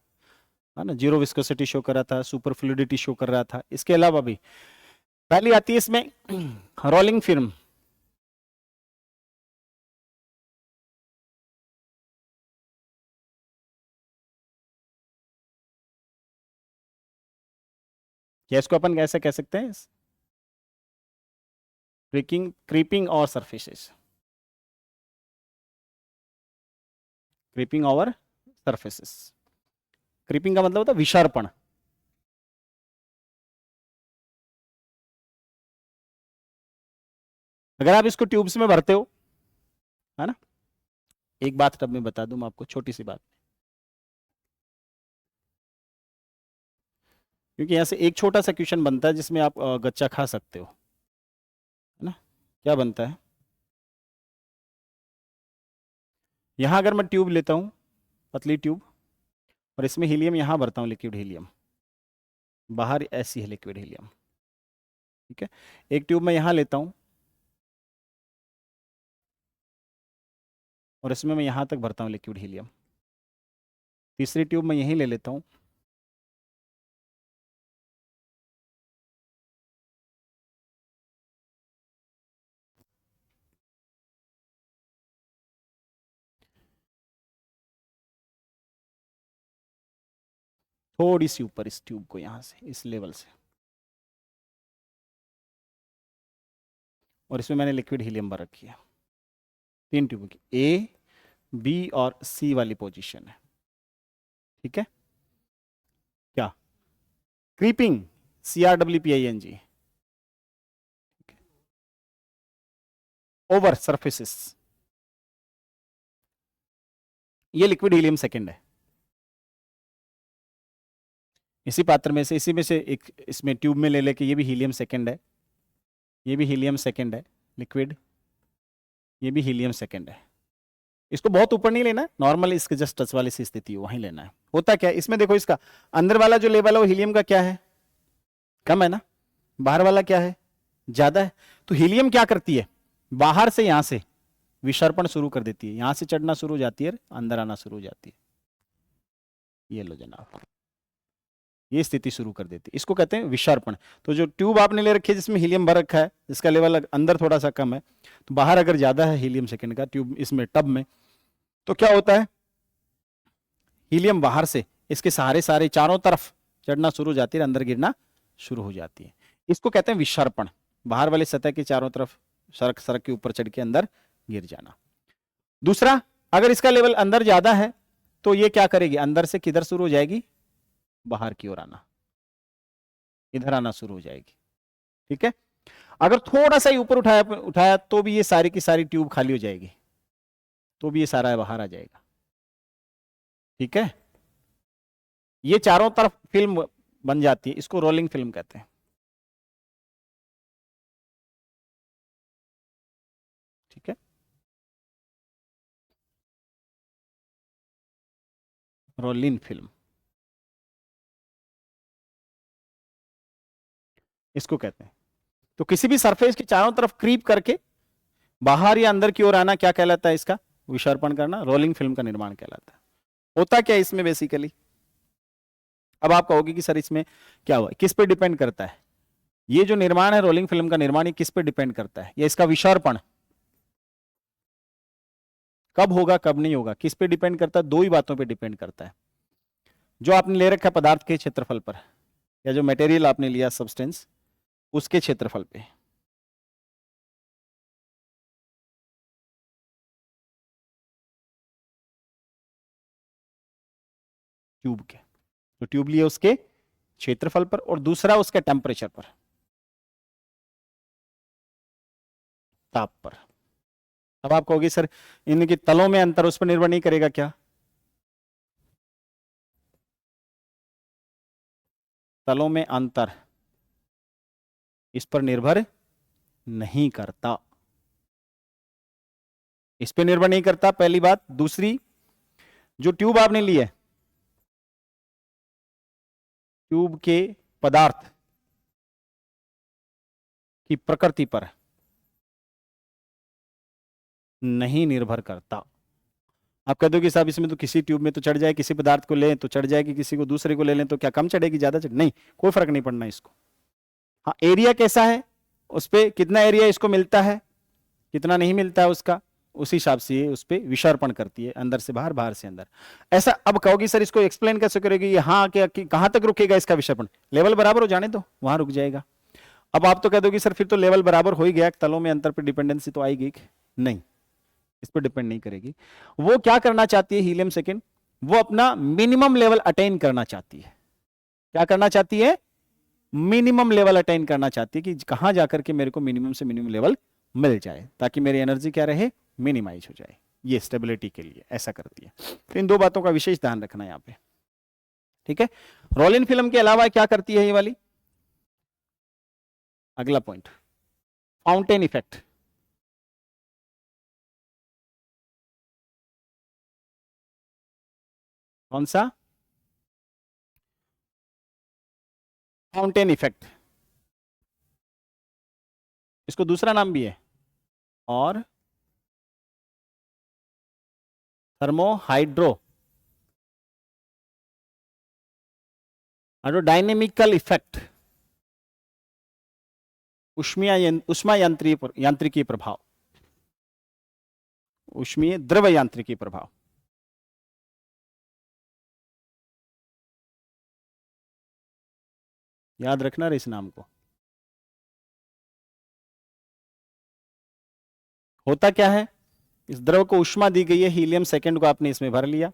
है ना, जीरो विस्कोसिटी शो कर रहा था, सुपर फ्लूइडिटी शो कर रहा था। इसके अलावा भी पहली आती है इसमें रोलिंग फिल्म। या इसको अपन कैसे कह सकते हैं, क्रीपिंग और surfaces, creeping over surfaces. Creeping का मतलब होता है विषार्पण। अगर आप इसको ट्यूब्स में भरते हो, है ना, एक बात तब मैं बता दूं मैं आपको, छोटी सी बात, क्योंकि यहां से एक छोटा सा क्वेश्चन बनता है जिसमें आप गच्चा खा सकते हो, है ना। क्या बनता है, यहां अगर मैं ट्यूब लेता हूं, पतली ट्यूब, और इसमें हीलियम यहां भरता हूं, लिक्विड हीलियम, बाहर ऐसी है लिक्विड हीलियम, ठीक है। एक ट्यूब मैं यहां लेता हूं और इसमें मैं यहां तक भरता हूं लिक्विड हीलियम। तीसरी ट्यूब मैं यहीं ले लेता हूं, थोड़ी सी ऊपर इस ट्यूब को, यहां से इस लेवल से, और इसमें मैंने लिक्विड हीलियम भर रखी है। तीन ट्यूब की, ए, बी और सी वाली पोजीशन है, ठीक है। क्या, क्रीपिंग, CREEPING, ओवर सरफेसेस, ये लिक्विड हीलियम सेकेंड है। इसी पात्र में से, इसी में से एक इसमें ट्यूब में ले लेके, ये भी हीलियम सेकेंड है, ये भी हीलियम सेकेंड है लिक्विड, ये भी हीलियम सेकेंड है। इसको बहुत ऊपर नहीं लेना है, नॉर्मल इसके जस्ट टच वाली सी स्थिति वहीं लेना है। होता क्या है इसमें, देखो इसका अंदर वाला जो लेवल है वो हीलियम का क्या है, कम है ना, बाहर वाला क्या है, ज्यादा है। तो हीलियम क्या करती है, बाहर से यहां से विसर्पण शुरू कर देती है, यहां से चढ़ना शुरू हो जाती है, अंदर आना शुरू हो जाती है। ये लो जनाब, ये स्थिति शुरू कर देती है, इसको कहते हैं विसर्पण। तो जो ट्यूब आपने ले रखी है जिसमें हीलियम भर रखा है, जिसका लेवल अंदर थोड़ा सा कम है, तो बाहर अगर ज्यादा है हीलियम सेकेंड का ट्यूब इसमें टब में, तो क्या होता है, हीलियम बाहर से इसके सहारे सारे चारों तरफ चढ़ना शुरू हो जाती है, अंदर गिरना शुरू हो जाती है। इसको कहते हैं विसर्पण, बाहर वाली सतह के चारों तरफ सड़क सड़क के ऊपर चढ़ के अंदर गिर जाना। दूसरा, अगर इसका लेवल अंदर ज्यादा है तो ये क्या करेगी, अंदर से किधर शुरू हो जाएगी, बाहर की ओर आना, इधर आना शुरू हो जाएगी, ठीक है। अगर थोड़ा सा ही ऊपर उठाया उठाया तो भी ये सारी की सारी ट्यूब खाली हो जाएगी, तो भी ये सारा बाहर आ जाएगा, ठीक है। ये चारों तरफ फिल्म बन जाती है, इसको रोलिंग फिल्म कहते हैं, ठीक है। रोलिन फिल्म इसको कहते हैं। तो किसी भी सरफेस के चारों तरफ क्रीप करके बाहर या अंदर की ओर आना क्या कहलाता है, इसका विसर्पण करना, रोलिंग फिल्म का निर्माण कहलाता है। होता क्या है इसमें बेसिकली, अब आप कहोगे कि सर इसमें क्या हुआ, किस पे डिपेंड करता है ये जो निर्माण है रोलिंग फिल्म का निर्माण, ये किस पे डिपेंड करता है, या इसका विसर्पण कब होगा कब नहीं होगा, किस पे डिपेंड करता है, दो ही बातों पे डिपेंड करता है। जो आपने ले रखा है पदार्थ के क्षेत्रफल पर, या जो मटेरियल आपने लिया सब्सटेंस, उसके क्षेत्रफल पे, ट्यूब के, तो ट्यूब लिए उसके क्षेत्रफल पर, और दूसरा उसके टेम्परेचर पर, ताप पर। अब आप कहोगे सर इनके तलों में अंतर उस पर निर्भर नहीं करेगा क्या, तलों में अंतर इस पर निर्भर नहीं करता, इस पे निर्भर नहीं करता, पहली बात। दूसरी, जो ट्यूब आपने ली है, ट्यूब के पदार्थ की प्रकृति पर नहीं निर्भर करता। आप कह दो कि साहब इसमें तो किसी ट्यूब में तो चढ़ जाए, किसी पदार्थ को लें तो चढ़ जाएगी, किसी को दूसरे को ले लें तो क्या कम चढ़ेगी ज्यादा चढ़, नहीं, कोई फर्क नहीं पड़ना इसको। हाँ, एरिया कैसा है, उस पर कितना एरिया इसको मिलता है, कितना नहीं मिलता है उसका, उसी हिसाब से ये उस पर विसर्पण करती है, अंदर से बाहर, बाहर से अंदर। ऐसा अब कहोगी सर इसको एक्सप्लेन कैसे करेगी, हाँ क्या कहां तक रुकेगा इसका विसर्पण, लेवल बराबर हो जाने दो, वहां रुक जाएगा। अब आप तो कह दोगे सर फिर तो लेवल बराबर हो ही गया, तलों में अंतर पर डिपेंडेंसी तो आएगी, नहीं, इस पर डिपेंड नहीं करेगी। वो क्या करना चाहती है हीलियम सेकेंड, वो अपना मिनिमम लेवल अटेन करना चाहती है। क्या करना चाहती है, मिनिमम लेवल अटेन करना चाहती है, कि कहां जाकर के मेरे को मिनिमम से मिनिमम लेवल मिल जाए, ताकि मेरी एनर्जी क्या रहे, मिनिमाइज हो जाए। ये स्टेबिलिटी के लिए ऐसा करती है। तो इन दो बातों का विशेष ध्यान रखना यहां पे, ठीक है। रोलिन फिल्म के अलावा क्या करती है ये वाली, अगला पॉइंट, फाउंटेन इफेक्ट। कौन सा, फाउंटेन इफेक्ट, इसको दूसरा नाम भी है, और थर्मोहाइड्रो हाइड्रोडायनेमिकल इफेक्ट, उष्मा यांत्रिकी प्रभाव, उष्मीय द्रव यांत्रिकी प्रभाव। याद रखना रे इस नाम को। होता क्या है, इस द्रव को उष्मा दी गई है, हीलियम सेकेंड को आपने इसमें भर लिया,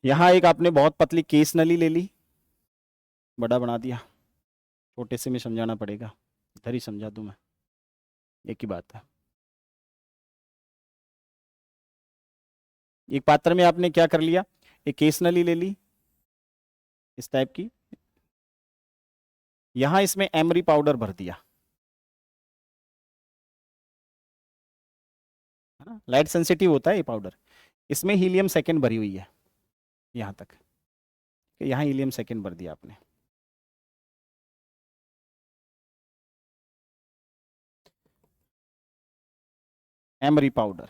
यहां एक आपने बहुत पतली केस नली ले ली, बड़ा बना दिया, छोटे से में समझाना पड़ेगा, इधर ही समझा दूं मैं, एक ही बात है। एक पात्र में आपने क्या कर लिया, एक केस नली ले ली इस टाइप की, यहां इसमें एमरी पाउडर भर दिया, लाइट सेंसिटिव होता है ये पाउडर, इसमें हीलियम सेकेंड भरी हुई है यहां तक, यहां हीलियम सेकेंड भर दिया आपने। एमरी पाउडर,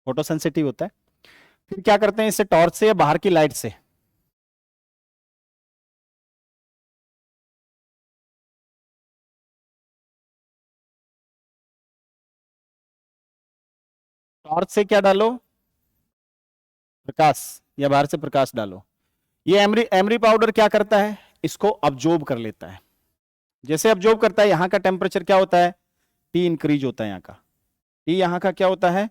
फोटो सेंसिटिव होता है। फिर क्या करते हैं, इससे टॉर्च से या बाहर की लाइट से, टॉर्च से क्या डालो, प्रकाश, या बाहर से प्रकाश डालो। ये एमरी एमरी पाउडर क्या करता है, इसको अब्जॉर्ब कर लेता है। जैसे अब्जॉर्ब करता है, यहां का टेम्परेचर क्या होता है, टी इंक्रीज होता है, यहाँ का टी, यहाँ का क्या होता है,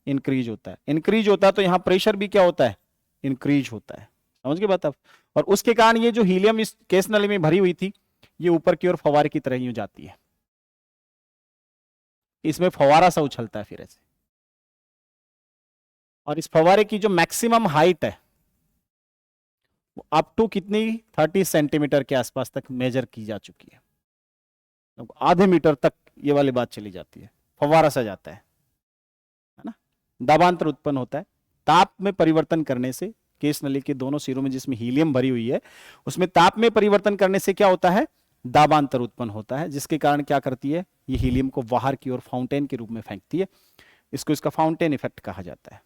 इंक्रीज होता है। इंक्रीज होता है तो यहाँ प्रेशर भी क्या होता है, इंक्रीज होता है। समझ गए बात आप। और उसके कारण ये जो हीलियम इस केस नली में भरी हुई थी, ये ऊपर की ओर फवारे की तरह ही हो जाती है, इसमें फवारा सा उछलता है फिर ऐसे। और इस फवारे की जो मैक्सिमम हाइट है, अप टू कितनी, 30 सेंटीमीटर के आसपास तक मेजर की जा चुकी है, आधे मीटर तक ये वाली बात चली जाती है, फवारा सा जाता है ना। दाबांतर उत्पन्न होता है, ताप में परिवर्तन करने से, केस नली के दोनों सिरों में जिसमें हीलियम भरी हुई है, उसमें ताप में परिवर्तन करने से क्या होता है, दाबांतर उत्पन्न होता है, जिसके कारण क्या करती है, ये हीलियम को बाहर की ओर फाउंटेन के रूप में फेंकती है। इसको इसका फाउंटेन इफेक्ट कहा जाता है।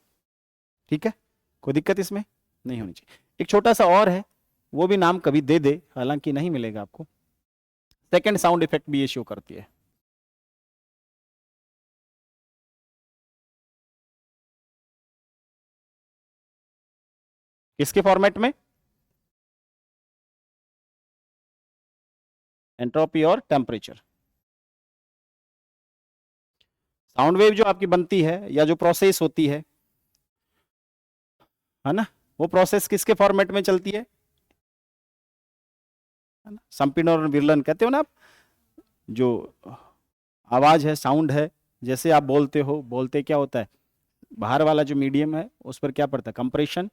ठीक है, कोई दिक्कत इसमें नहीं होनी चाहिए। एक छोटा सा और है, वो भी नाम कभी दे दे, हालांकि नहीं मिलेगा आपको। सेकेंड साउंड इफेक्ट भी ये शो करती है। किसके फॉर्मेट में, एंट्रोपी और टेम्परेचर। साउंड वेव जो आपकी बनती है या जो प्रोसेस होती है ना, वो प्रोसेस किसके फॉर्मेट में चलती है ना, संपीड़न और विरलन कहते हो ना आप। जो आवाज है, साउंड है, जैसे आप बोलते हो, बोलते क्या होता है, बाहर वाला जो मीडियम है उस पर क्या पड़ता है, कंप्रेशन,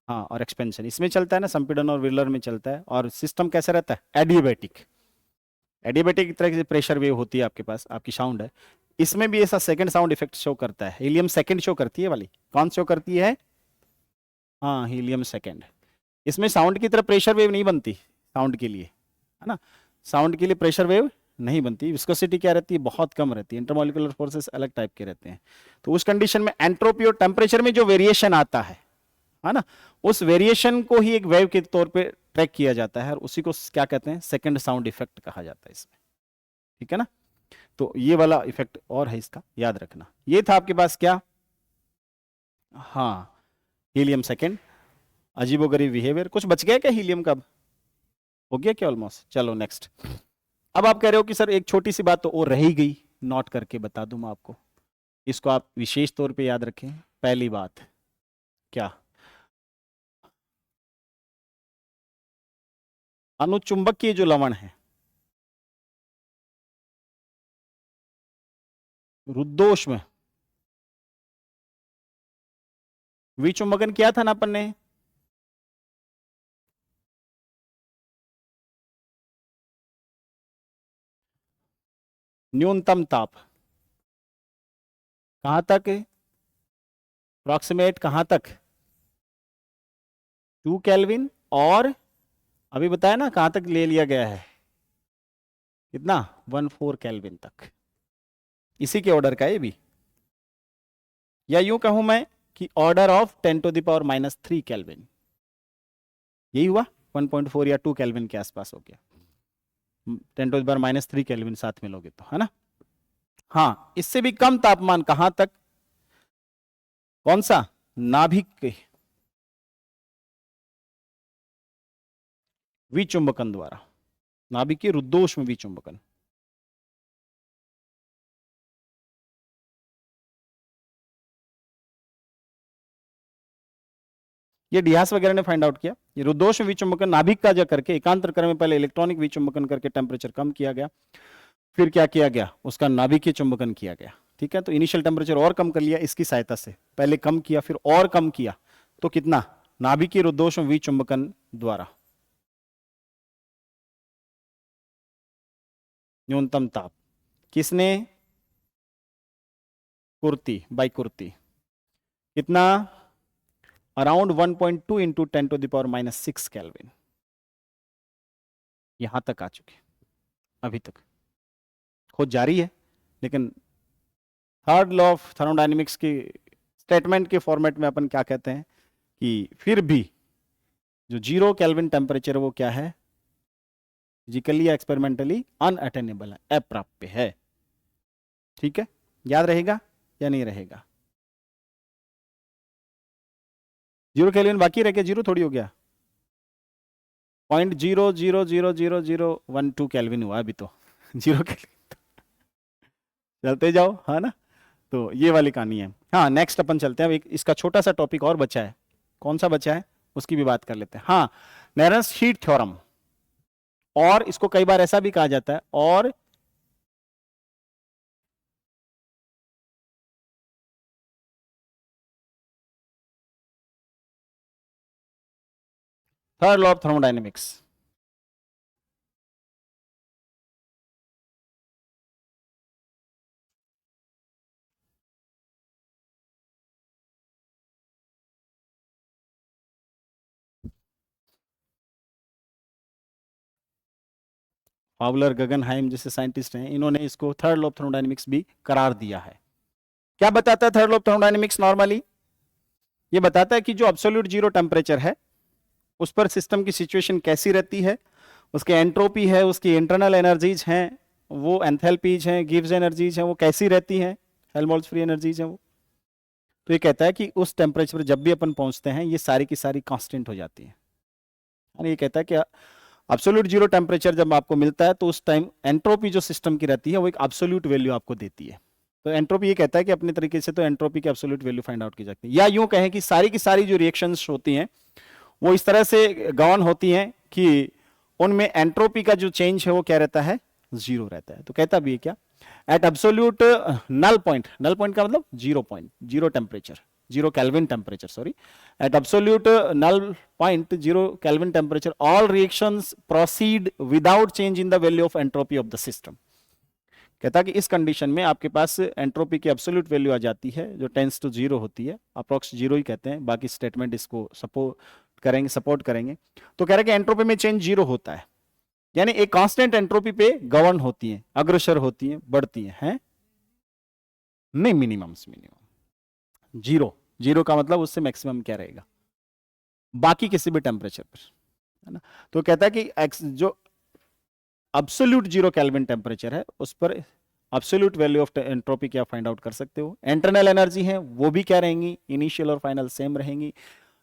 हाँ, और एक्सपेंशन इसमें चलता है ना, संपीड़न और विरलर में चलता है। और सिस्टम कैसा रहता है, एडियाबैटिक। एडियाबैटिक की तरह की प्रेशर वेव होती है आपके पास, आपकी साउंड है। इसमें भी ऐसा सेकंड साउंड इफेक्ट शो करता है। हीलियम सेकंड शो करती है वाली, कौन शो करती है? हाँ, हीलियम सेकंड। इसमें साउंड की तरह प्रेशर वेव नहीं बनती साउंड के लिए, है ना। साउंड के लिए प्रेशर वेव नहीं बनती। विस्कोसिटी क्या रहती है, बहुत कम रहती है। इंटरमोलिकुलर फोर्सेस अलग टाइप के रहते हैं। तो उस कंडीशन में एंट्रोपी और टेम्परेचर में जो वेरिएशन आता है ना, उस वेरिएशन को ही एक वेव के तौर पे ट्रैक किया जाता है, और उसी को क्या कहते हैं, सेकंड साउंड इफेक्ट कहा जाता है इसमें। ठीक है ना। तो ये वाला इफेक्ट और है इसका, याद रखना। ये था आपके पास क्या, हाँ, हीलियम सेकंड, अजीबोगरीब बिहेवियर। कुछ बच गया क्या हीलियम का? हो गया क्या ऑलमोस्ट? चलो नेक्स्ट। अब आप कह रहे हो कि सर एक छोटी सी बात तो और रह ही गई, नोट करके बता दूं मैं आपको, इसको आप विशेष तौर पे याद रखें। पहली बात क्या, अनुचुंबकीय जो लवण है, रुद्धोष्म, विचुंबकन किया था ना अपन ने, न्यूनतम ताप कहां तक, अप्रोक्सीमेट कहां तक, 2 केल्विन। और अभी बताया ना कहां तक ले लिया गया है, कितना, 14 केल्विन तक। इसी के ऑर्डर का ये भी, या यूं कहूं मैं कि ऑर्डर ऑफ 10⁻³ केल्विन, यही हुआ। 1.4 या 2 केल्विन के आसपास हो गया। 10⁻³ केल्विन साथ में लोगे तो, है ना। हाँ, इससे भी कम तापमान कहां तक, कौन सा, नाभिक के विचुंबकन द्वारा, नाभिक के रुद्धोष्म विचुंबकन। ये डिहास वगैरह ने फाइंड आउट किया। ये रुद्धोष्म विचुंबकन नाभिक का जो करके एकांतर क्रम में पहले इलेक्ट्रॉनिक विचुंबकन करके टेम्परेचर कम किया गया, फिर क्या किया गया, उसका नाभिकीय चुंबकन किया गया। ठीक है, तो इनिशियल टेम्परेचर और कम कर लिया इसकी सहायता से, पहले कम किया फिर और कम किया, तो कितना, नाभिकीय रुद्धोष्म विचुंबकन द्वारा न्यूनतम ताप। किसने, कुर्ती, बाई कुर्ती। कितना, अराउंड 1.2 इंटू 10⁻⁻6 केल्विन। यहां तक आ चुके अभी तक, खोज जारी है। लेकिन थर्ड लॉ ऑफ थर्मोडायनेमिक्स की स्टेटमेंट के फॉर्मेट में अपन क्या कहते हैं कि फिर भी जो 0 केल्विन टेम्परेचर वो क्या है, फिजिकली या एक्सपेरिमेंटली अनअटेनेबल है, अप्राप्य है। ठीक है, याद रहेगा या नहीं रहेगा? 0 केल्विन बाकी रह गया, 0 थोड़ी हो गया, 0.0000012 केल्विन हुआ अभी तो। 0 केल्विन चलते जाओ, है ना। तो ये वाली कहानी है। हाँ, नेक्स्ट अपन चलते हैं। एक इसका छोटा सा टॉपिक और बचा है, कौन सा बचा है उसकी भी बात कर लेते हैं। हाँ, नेरेंस हीट थ्योरम, और इसको कई बार ऐसा भी कहा जाता है, और third law of thermodynamics. Fowler, Guggenheim जैसे साइंटिस्ट हैं, इन्होंने इसको थर्ड लॉ ऑफ थर्मोडायनेमिक्स भी करार दिया है। क्या बताता है third law of thermodynamics? Normally ये बताता है कि जो एब्सोल्यूट जीरो टेम्परेचर है उस पर सिस्टम की सिचुएशन कैसी रहती है, उसके एंट्रोपी है, उसकी इंटरनल एनर्जीज हैं, वो एंथैल्पीज हैं, गिव्स एनर्जीज हैं, वो कैसी रहती हैं, हेल्महोल्ट्ज फ्री एनर्जीज हैं वो। तो ये कहता है कि उस टेम्परेचर पर जब भी अपन पहुंचते हैं ये सारी की सारी कांस्टेंट हो जाती है। और ये कहता है कि एब्सोल्यूट जीरो टेम्परेचर जब आपको मिलता है तो उस टाइम एंट्रोपी जो सिस्टम की रहती है वो एक एब्सोल्यूट वैल्यू आपको देती है। तो एंट्रोपी ये कहता है कि अपने तरीके से तो एंट्रोपी की एब्सोल्यूट वैल्यू फाइंड आउट की जाती है। या यूं कहें कि सारी की सारी जो रिएक्शंस होती हैं वो इस तरह से गवर्न होती हैं कि उनमें एंट्रोपी का जो चेंज है वो क्या रहता है, जीरो रहता है। तो कहता भी है क्या, एट एब्सोल्यूट नल पॉइंट का मतलब zero point, zero temperature, 0 Kelvin temperature, sorry, at absolute null point 0 Kelvin temperature, all reactions proceed without change in the value of entropy of the system. कहता है कि इस कंडीशन में आपके पास entropy की absolute value आ जाती है जो टेंस टू 0 होती है, अप्रोक्स 0 ही कहते हैं, बाकी स्टेटमेंट इसको सपोर्ट करेंगे। तो कह रहे हैं कि एंट्रोपी में चेंज 0 होता है, यानी एक कांस्टेंट एंट्रोपी पे गवर्न होती है, अग्रसर होती है, बढ़ती है नहीं, मिनिमम 0 का मतलब उससे मैक्सिमम क्या रहेगा, बाकी किसी भी टेम्परेचर पर, है ना। तो कहता है कि जो एब्सोल्यूट 0 केल्विन टेम्परेचर है उस पर एब्सोल्यूट वैल्यू ऑफ एंट्रोपी क्या फाइंड आउट कर सकते हो। इंटरनल एनर्जी है वो भी क्या रहेंगी, इनिशियल और फाइनल सेम रहेंगी।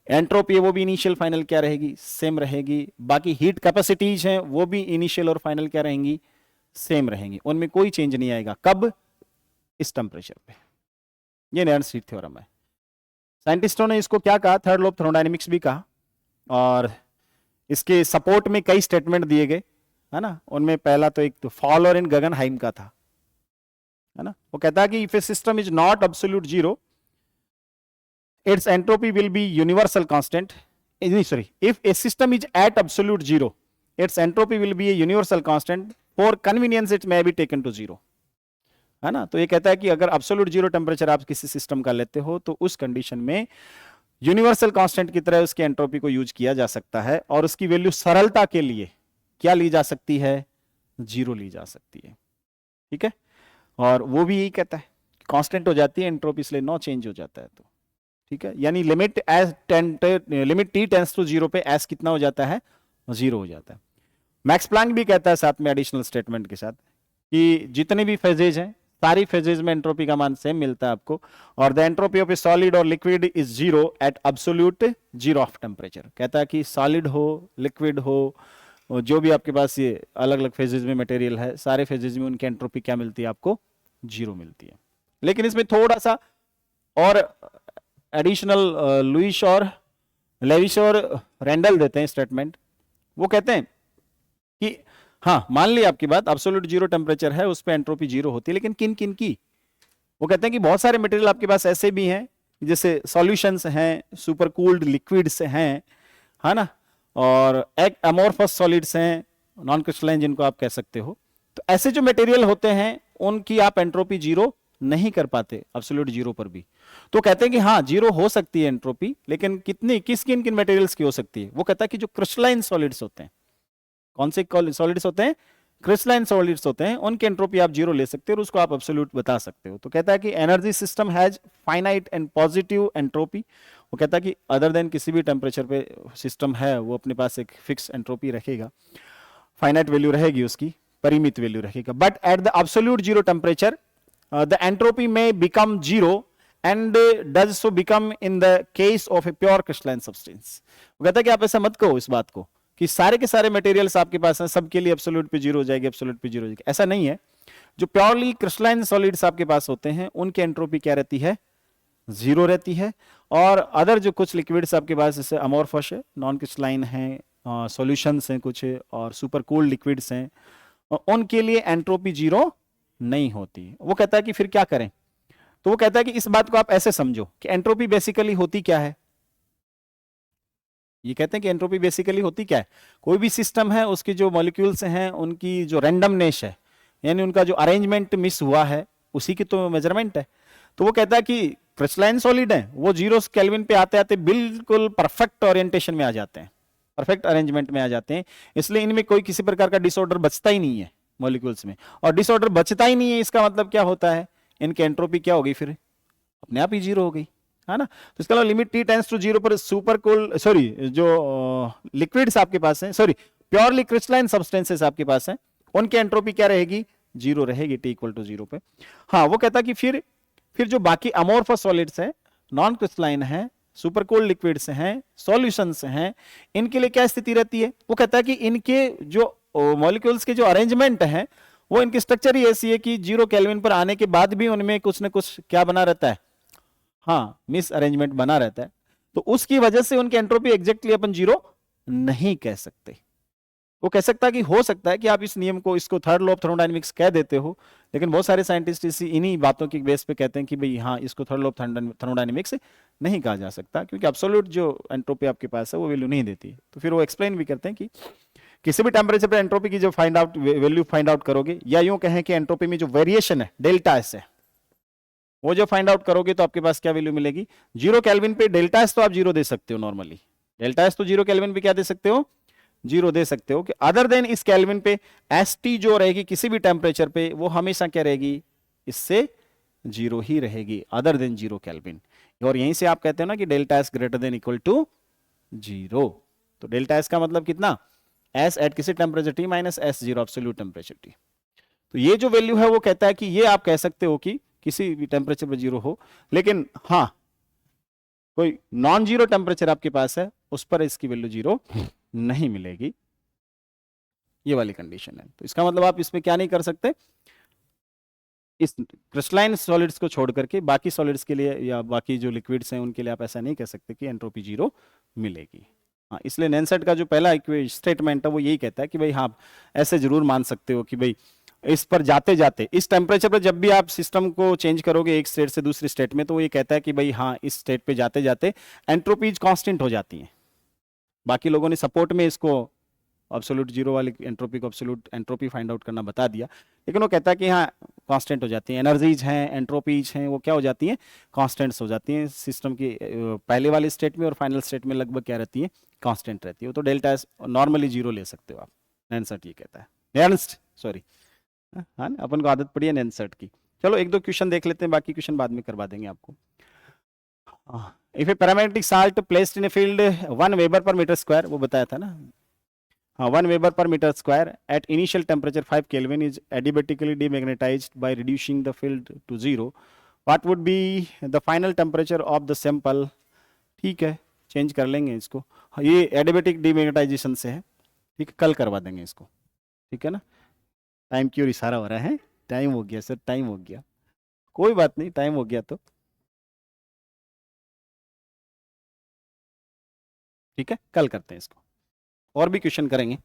एंट्रोपी है वो भी इनिशियल फाइनल क्या रहेगी, सेम रहेगी। बाकी हीट कैपेसिटीज हैं वो भी इनिशियल और फाइनल क्या रहेंगी, सेम रहेंगी, उनमें कोई चेंज नहीं आएगा। कब, इस टेम्परेचर पे। ये नर्स हीट थ्योरम है। साइंटिस्टों ने इसको क्या कहा, थर्ड लॉ ऑफ थर्मोडायनेमिक्स भी कहा, और इसके सपोर्ट में कई स्टेटमेंट दिए गए, है ना। उनमें पहला तो एक तो फॉलर इन गगनहाइम का था, है ना। वो कहता है कि if A system is not absolute 0 its entropy will be universal constant. Sorry, if a system is at absolute 0 its entropy will be a universal constant. For convenience it may be taken to 0, है ना। तो ये कहता है कि अगर absolute 0 temperature आप किसी सिस्टम का लेते हो तो उस कंडीशन में यूनिवर्सल कांस्टेंट की तरह उसकी एंट्रोपी को यूज किया जा सकता है, और उसकी वैल्यू सरलता के लिए क्या ली जा सकती है, 0 ली जा सकती है, ठीक है। और वो भी यही कहता है कांस्टेंट हो जाती है एंट्रोपी, इसलिए नो चेंज हो जाता है, तो ठीक है। यानी लिमिट t टेंस टू 0 पे s कितना हो जाता है, 0 हो जाता है। मैक्स प्लैंक भी कहता है साथ में एडिशनल स्टेटमेंट के साथ कि जितने भी फेजेज हैं सारी फेजेज में एंट्रोपी का मान सेम मिलता है आपको, और the entropy of a solid और liquid is 0 at absolute 0 of temperature. कहता है कि सॉलिड हो, लिक्विड हो, जो भी आपके पास ये अलग अलग फेजेज में मटेरियल है, सारे फेजेज में उनकी एंट्रोपी क्या मिलती है आपको, 0 मिलती है। लेकिन इसमें थोड़ा सा और एडिशनल लुइस और लेविस और रेंडल देते हैं स्टेटमेंट। वो कहते हैं कि हाँ, मान ली आपकी बात एब्सोल्यूट 0 टेम्परेचर है, उस पे एंट्रोपी 0 होती है, लेकिन किन किन की। वो कहते हैं कि बहुत सारे मटेरियल आपके पास ऐसे भी हैं जैसे सॉल्यूशंस हैं, सुपर कूल्ड लिक्विड्स हैं, है ना, और एक अमोर्फस सॉलिड्स हैं, नॉन क्रिस्टलाइन जिनको आप कह सकते हो। तो ऐसे जो मटेरियल होते हैं उनकी आप एंट्रोपी 0 नहीं कर पाते एब्सोल्यूट 0 पर भी। तो कहते हैं कि हाँ 0 हो सकती है एंट्रोपी, लेकिन कितनी, किन किन मटेरियल्स की हो सकती है। वो कहता है कि जो क्रिस्टलाइन सॉलिड्स होते हैं, कौन से सॉलिड्स होते हैं, क्रिस्टलाइन सॉलिड्स होते हैं, उनकी एंट्रोपी आप 0 ले सकते हो और उसको आप एब्सोल्यूट बता सकते हो। तो कहता है कि energy system has finite and positive entropy. वो कहता है कि अदर देन किसी भी टेम्परेचर पे सिस्टम है वो अपने पास एक फिक्स एंट्रोपी रखेगा, फाइनाइट वैल्यू रहेगी उसकी, परिमित वैल्यू रहेगा। But at the absolute 0 temperature the entropy may become 0 and does so become in the case of a pure crystalline substance. वो कहता है कि आप ऐसा मत कहो इस बात को कि सारे के सारे मटेरियल्स आपके पास हैं, सबके लिए एब्सोल्यूट पे 0 हो जाएगी, एब्सोल्यूट पे 0 हो जाएगी, ऐसा नहीं है। जो प्योरली क्रिस्टलाइन सॉलिड्स आपके पास होते हैं उनकी एंट्रोपी क्या रहती है, 0 रहती है। और अदर जो कुछ लिक्विड्स आपके पास जैसे अमोर्फस है, नॉन क्रिस्टलाइन है, सॉल्यूशंस हैं कुछ, और सुपर कूल्ड लिक्विड्स हैं, उनके लिए एंट्रोपी 0 नहीं होती। वो कहता है कि फिर क्या करें। तो वो कहता है कि इस बात को आप ऐसे समझो कि एंट्रोपी बेसिकली होती क्या है। ये कहते हैं कि एंट्रोपी बेसिकली होती क्या है, कोई भी सिस्टम है उसकी जो मॉलिक्यूल्स हैं उनकी जो रैंडमनेस है, यानी उनका जो अरेंजमेंट मिस हुआ है, उसी की तो मेजरमेंट है। तो वो कहता है कि क्रिस्टलाइन सॉलिड है वो 0 केल्विन पे आते आते बिल्कुल परफेक्ट ओरिएंटेशन में आ जाते हैं, परफेक्ट अरेंजमेंट में आ जाते हैं, इसलिए इनमें कोई किसी प्रकार का डिसऑर्डर बचता ही नहीं है मॉलिक्यूल्स में। और डिसऑर्डर बचता ही नहीं है, इसका मतलब क्या होता है, इनकी एंट्रोपी क्या हो गई, फिर अपने आप ही 0 हो गई, है ना। तो इसका मतलब लिमिट t टेंड्स टू 0 पर सुपर कूल्ड, सॉरी, जो लिक्विड्स आपके पास हैं, सॉरी प्योरली क्रिस्टलाइन सब्सटेंसेस आपके पास हैं, उनकी एंट्रोपी क्या रहेगी, 0 रहेगी t इक्वल टू 0 पे। हाँ, वो कहता कि फिर जो बाकी अमोर्फस सॉलिड्स हैं, नॉन क्रिस्टलाइन है, सुपर कूल्ड लिक्विड्स हैं, सॉल्यूशंस हैं, इनके लिए क्या स्थिति रहती है। वो कहता है कि इनके जो मॉलिक्यूल्स के जो अरेंजमेंट है वो इनकी स्ट्रक्चर ही ऐसी है कि 0 केल्विन पर आने के बाद भी उनमें कुछ ना कुछ क्या बना रहता है, हाँ, मिस अरेंजमेंट बना रहता है। तो उसकी वजह से उनकी एंट्रोपी एग्जैक्टली अपन 0 नहीं कह सकते, वो कह सकता है कि हो सकता है कि आप इस नियम को, इसको थर्ड लॉ ऑफ थर्मोडायनेमिक्स कह देते हो, लेकिन बहुत सारे साइंटिस्ट इन्हीं बातों की बेस पे कहते हैं कि भाई हाँ, इसको थर्ड लॉ ऑफ थर्मोडायनेमिक्स नहीं कहा जा सकता, क्योंकि एब्सोल्यूट जो एंट्रोपी आपके पास है वो वैल्यू नहीं देती। तो फिर वो एक्सप्लेन भी करते हैं कि किसी भी टेम्परेचर पर एंट्रोपी की जो find out value find out करोगे, या यूं कहें कि एंट्रोपी में जो वेरिएशन है डेल्टा एस है, वो जो फाइंड आउट करोगे तो आपके पास क्या वैल्यू मिलेगी? 0 केल्विन पे डेल्टा एस तो आप 0 दे सकते हो नॉर्मली, डेल्टा एस तो 0 केल्विन पे क्या दे सकते हो? 0 दे सकते हो। कि अदर देन इस केल्विन पे एस टी जो रहेगी किसी भी टेम्परेचर पे, वो हमेशा क्या रहेगी? इससे 0 ही रहेगी, अदर देन 0 केल्विन। और यहीं से आप कहते हो ना कि delta S greater than equal to 0। तो डेल्टा एस का मतलब कितना? एस एट किसी temperature T minus S 0 absolute temperature T. तो ये जो वैल्यू है वो कहता है कि ये आप कह सकते हो कि किसी भी टेम्परेचर पर 0 हो, लेकिन हाँ, कोई नॉन जीरो टेम्परेचर आपके पास है उस पर इसकी वैल्यू 0 नहीं मिलेगी, ये वाली कंडीशन है। तो इसका मतलब आप इसमें क्या नहीं कर सकते, इस क्रिस्टलाइन सॉलिड्स को छोड़ करके बाकी सॉलिड्स के लिए या बाकी जो लिक्विड्स हैं उनके लिए आप ऐसा नहीं कह सकते कि एंट्रोपी 0 मिलेगी। हाँ, इसलिए नैनसेट का जो पहला स्टेटमेंट है वो यही कहता है कि भाई हाँ, ऐसे जरूर मान सकते हो कि भाई इस पर जाते जाते, इस टेम्परेचर पर जब भी आप सिस्टम को चेंज करोगे एक स्टेट से दूसरी स्टेट में, तो वो ये कहता है कि भाई हाँ, इस स्टेट पे जाते जाते एंट्रोपीज कांस्टेंट हो जाती हैं। बाकी लोगों ने सपोर्ट में इसको एब्सोल्यूट 0 वाली एंट्रोपी को एब्सोल्यूट एंट्रोपी फाइंड आउट करना बता दिया, लेकिन वो कहता है कि हाँ, कांस्टेंट हो जाती हैं, एनर्जीज हैं, एंट्रोपीज हैं, वो क्या हो जाती हैं? कांस्टेंट्स हो जाती हैं सिस्टम की पहले वाली स्टेट में और फाइनल स्टेट में लगभग क्या रहती है? कांस्टेंट रहती है। तो डेल्टा एस नॉर्मली 0 ले सकते हो आप, नैनसेट ये कहता है, नैनस्ट सॉरी, हाँ ना, अपन को आदत पड़ी है नैनसेट की। चलो एक दो क्वेश्चन देख लेते हैं, बाकी क्वेश्चन बाद में करवा देंगे आपको। If a paramagnetic salt placed in a field 1 weber per metre square, वो बताया था ना, हाँ, 1 weber per meter square at initial temperature 5 Kelvin is adiabatically demagnetized by reducing the field to 0. What would be the final temperature of the sample? ठीक है, change कर लेंगे इसको, हाँ, ये एडियाबेटिक डीमैग्नेटाइजेशन से है, ठीक है, कल करवा देंगे इसको, ठीक है ना। टाइम क्यों इशारा हो रहा है? टाइम हो गया सर, टाइम हो गया, कोई बात नहीं, टाइम हो गया तो ठीक है, कल करते हैं इसको, और भी क्वेश्चन करेंगे।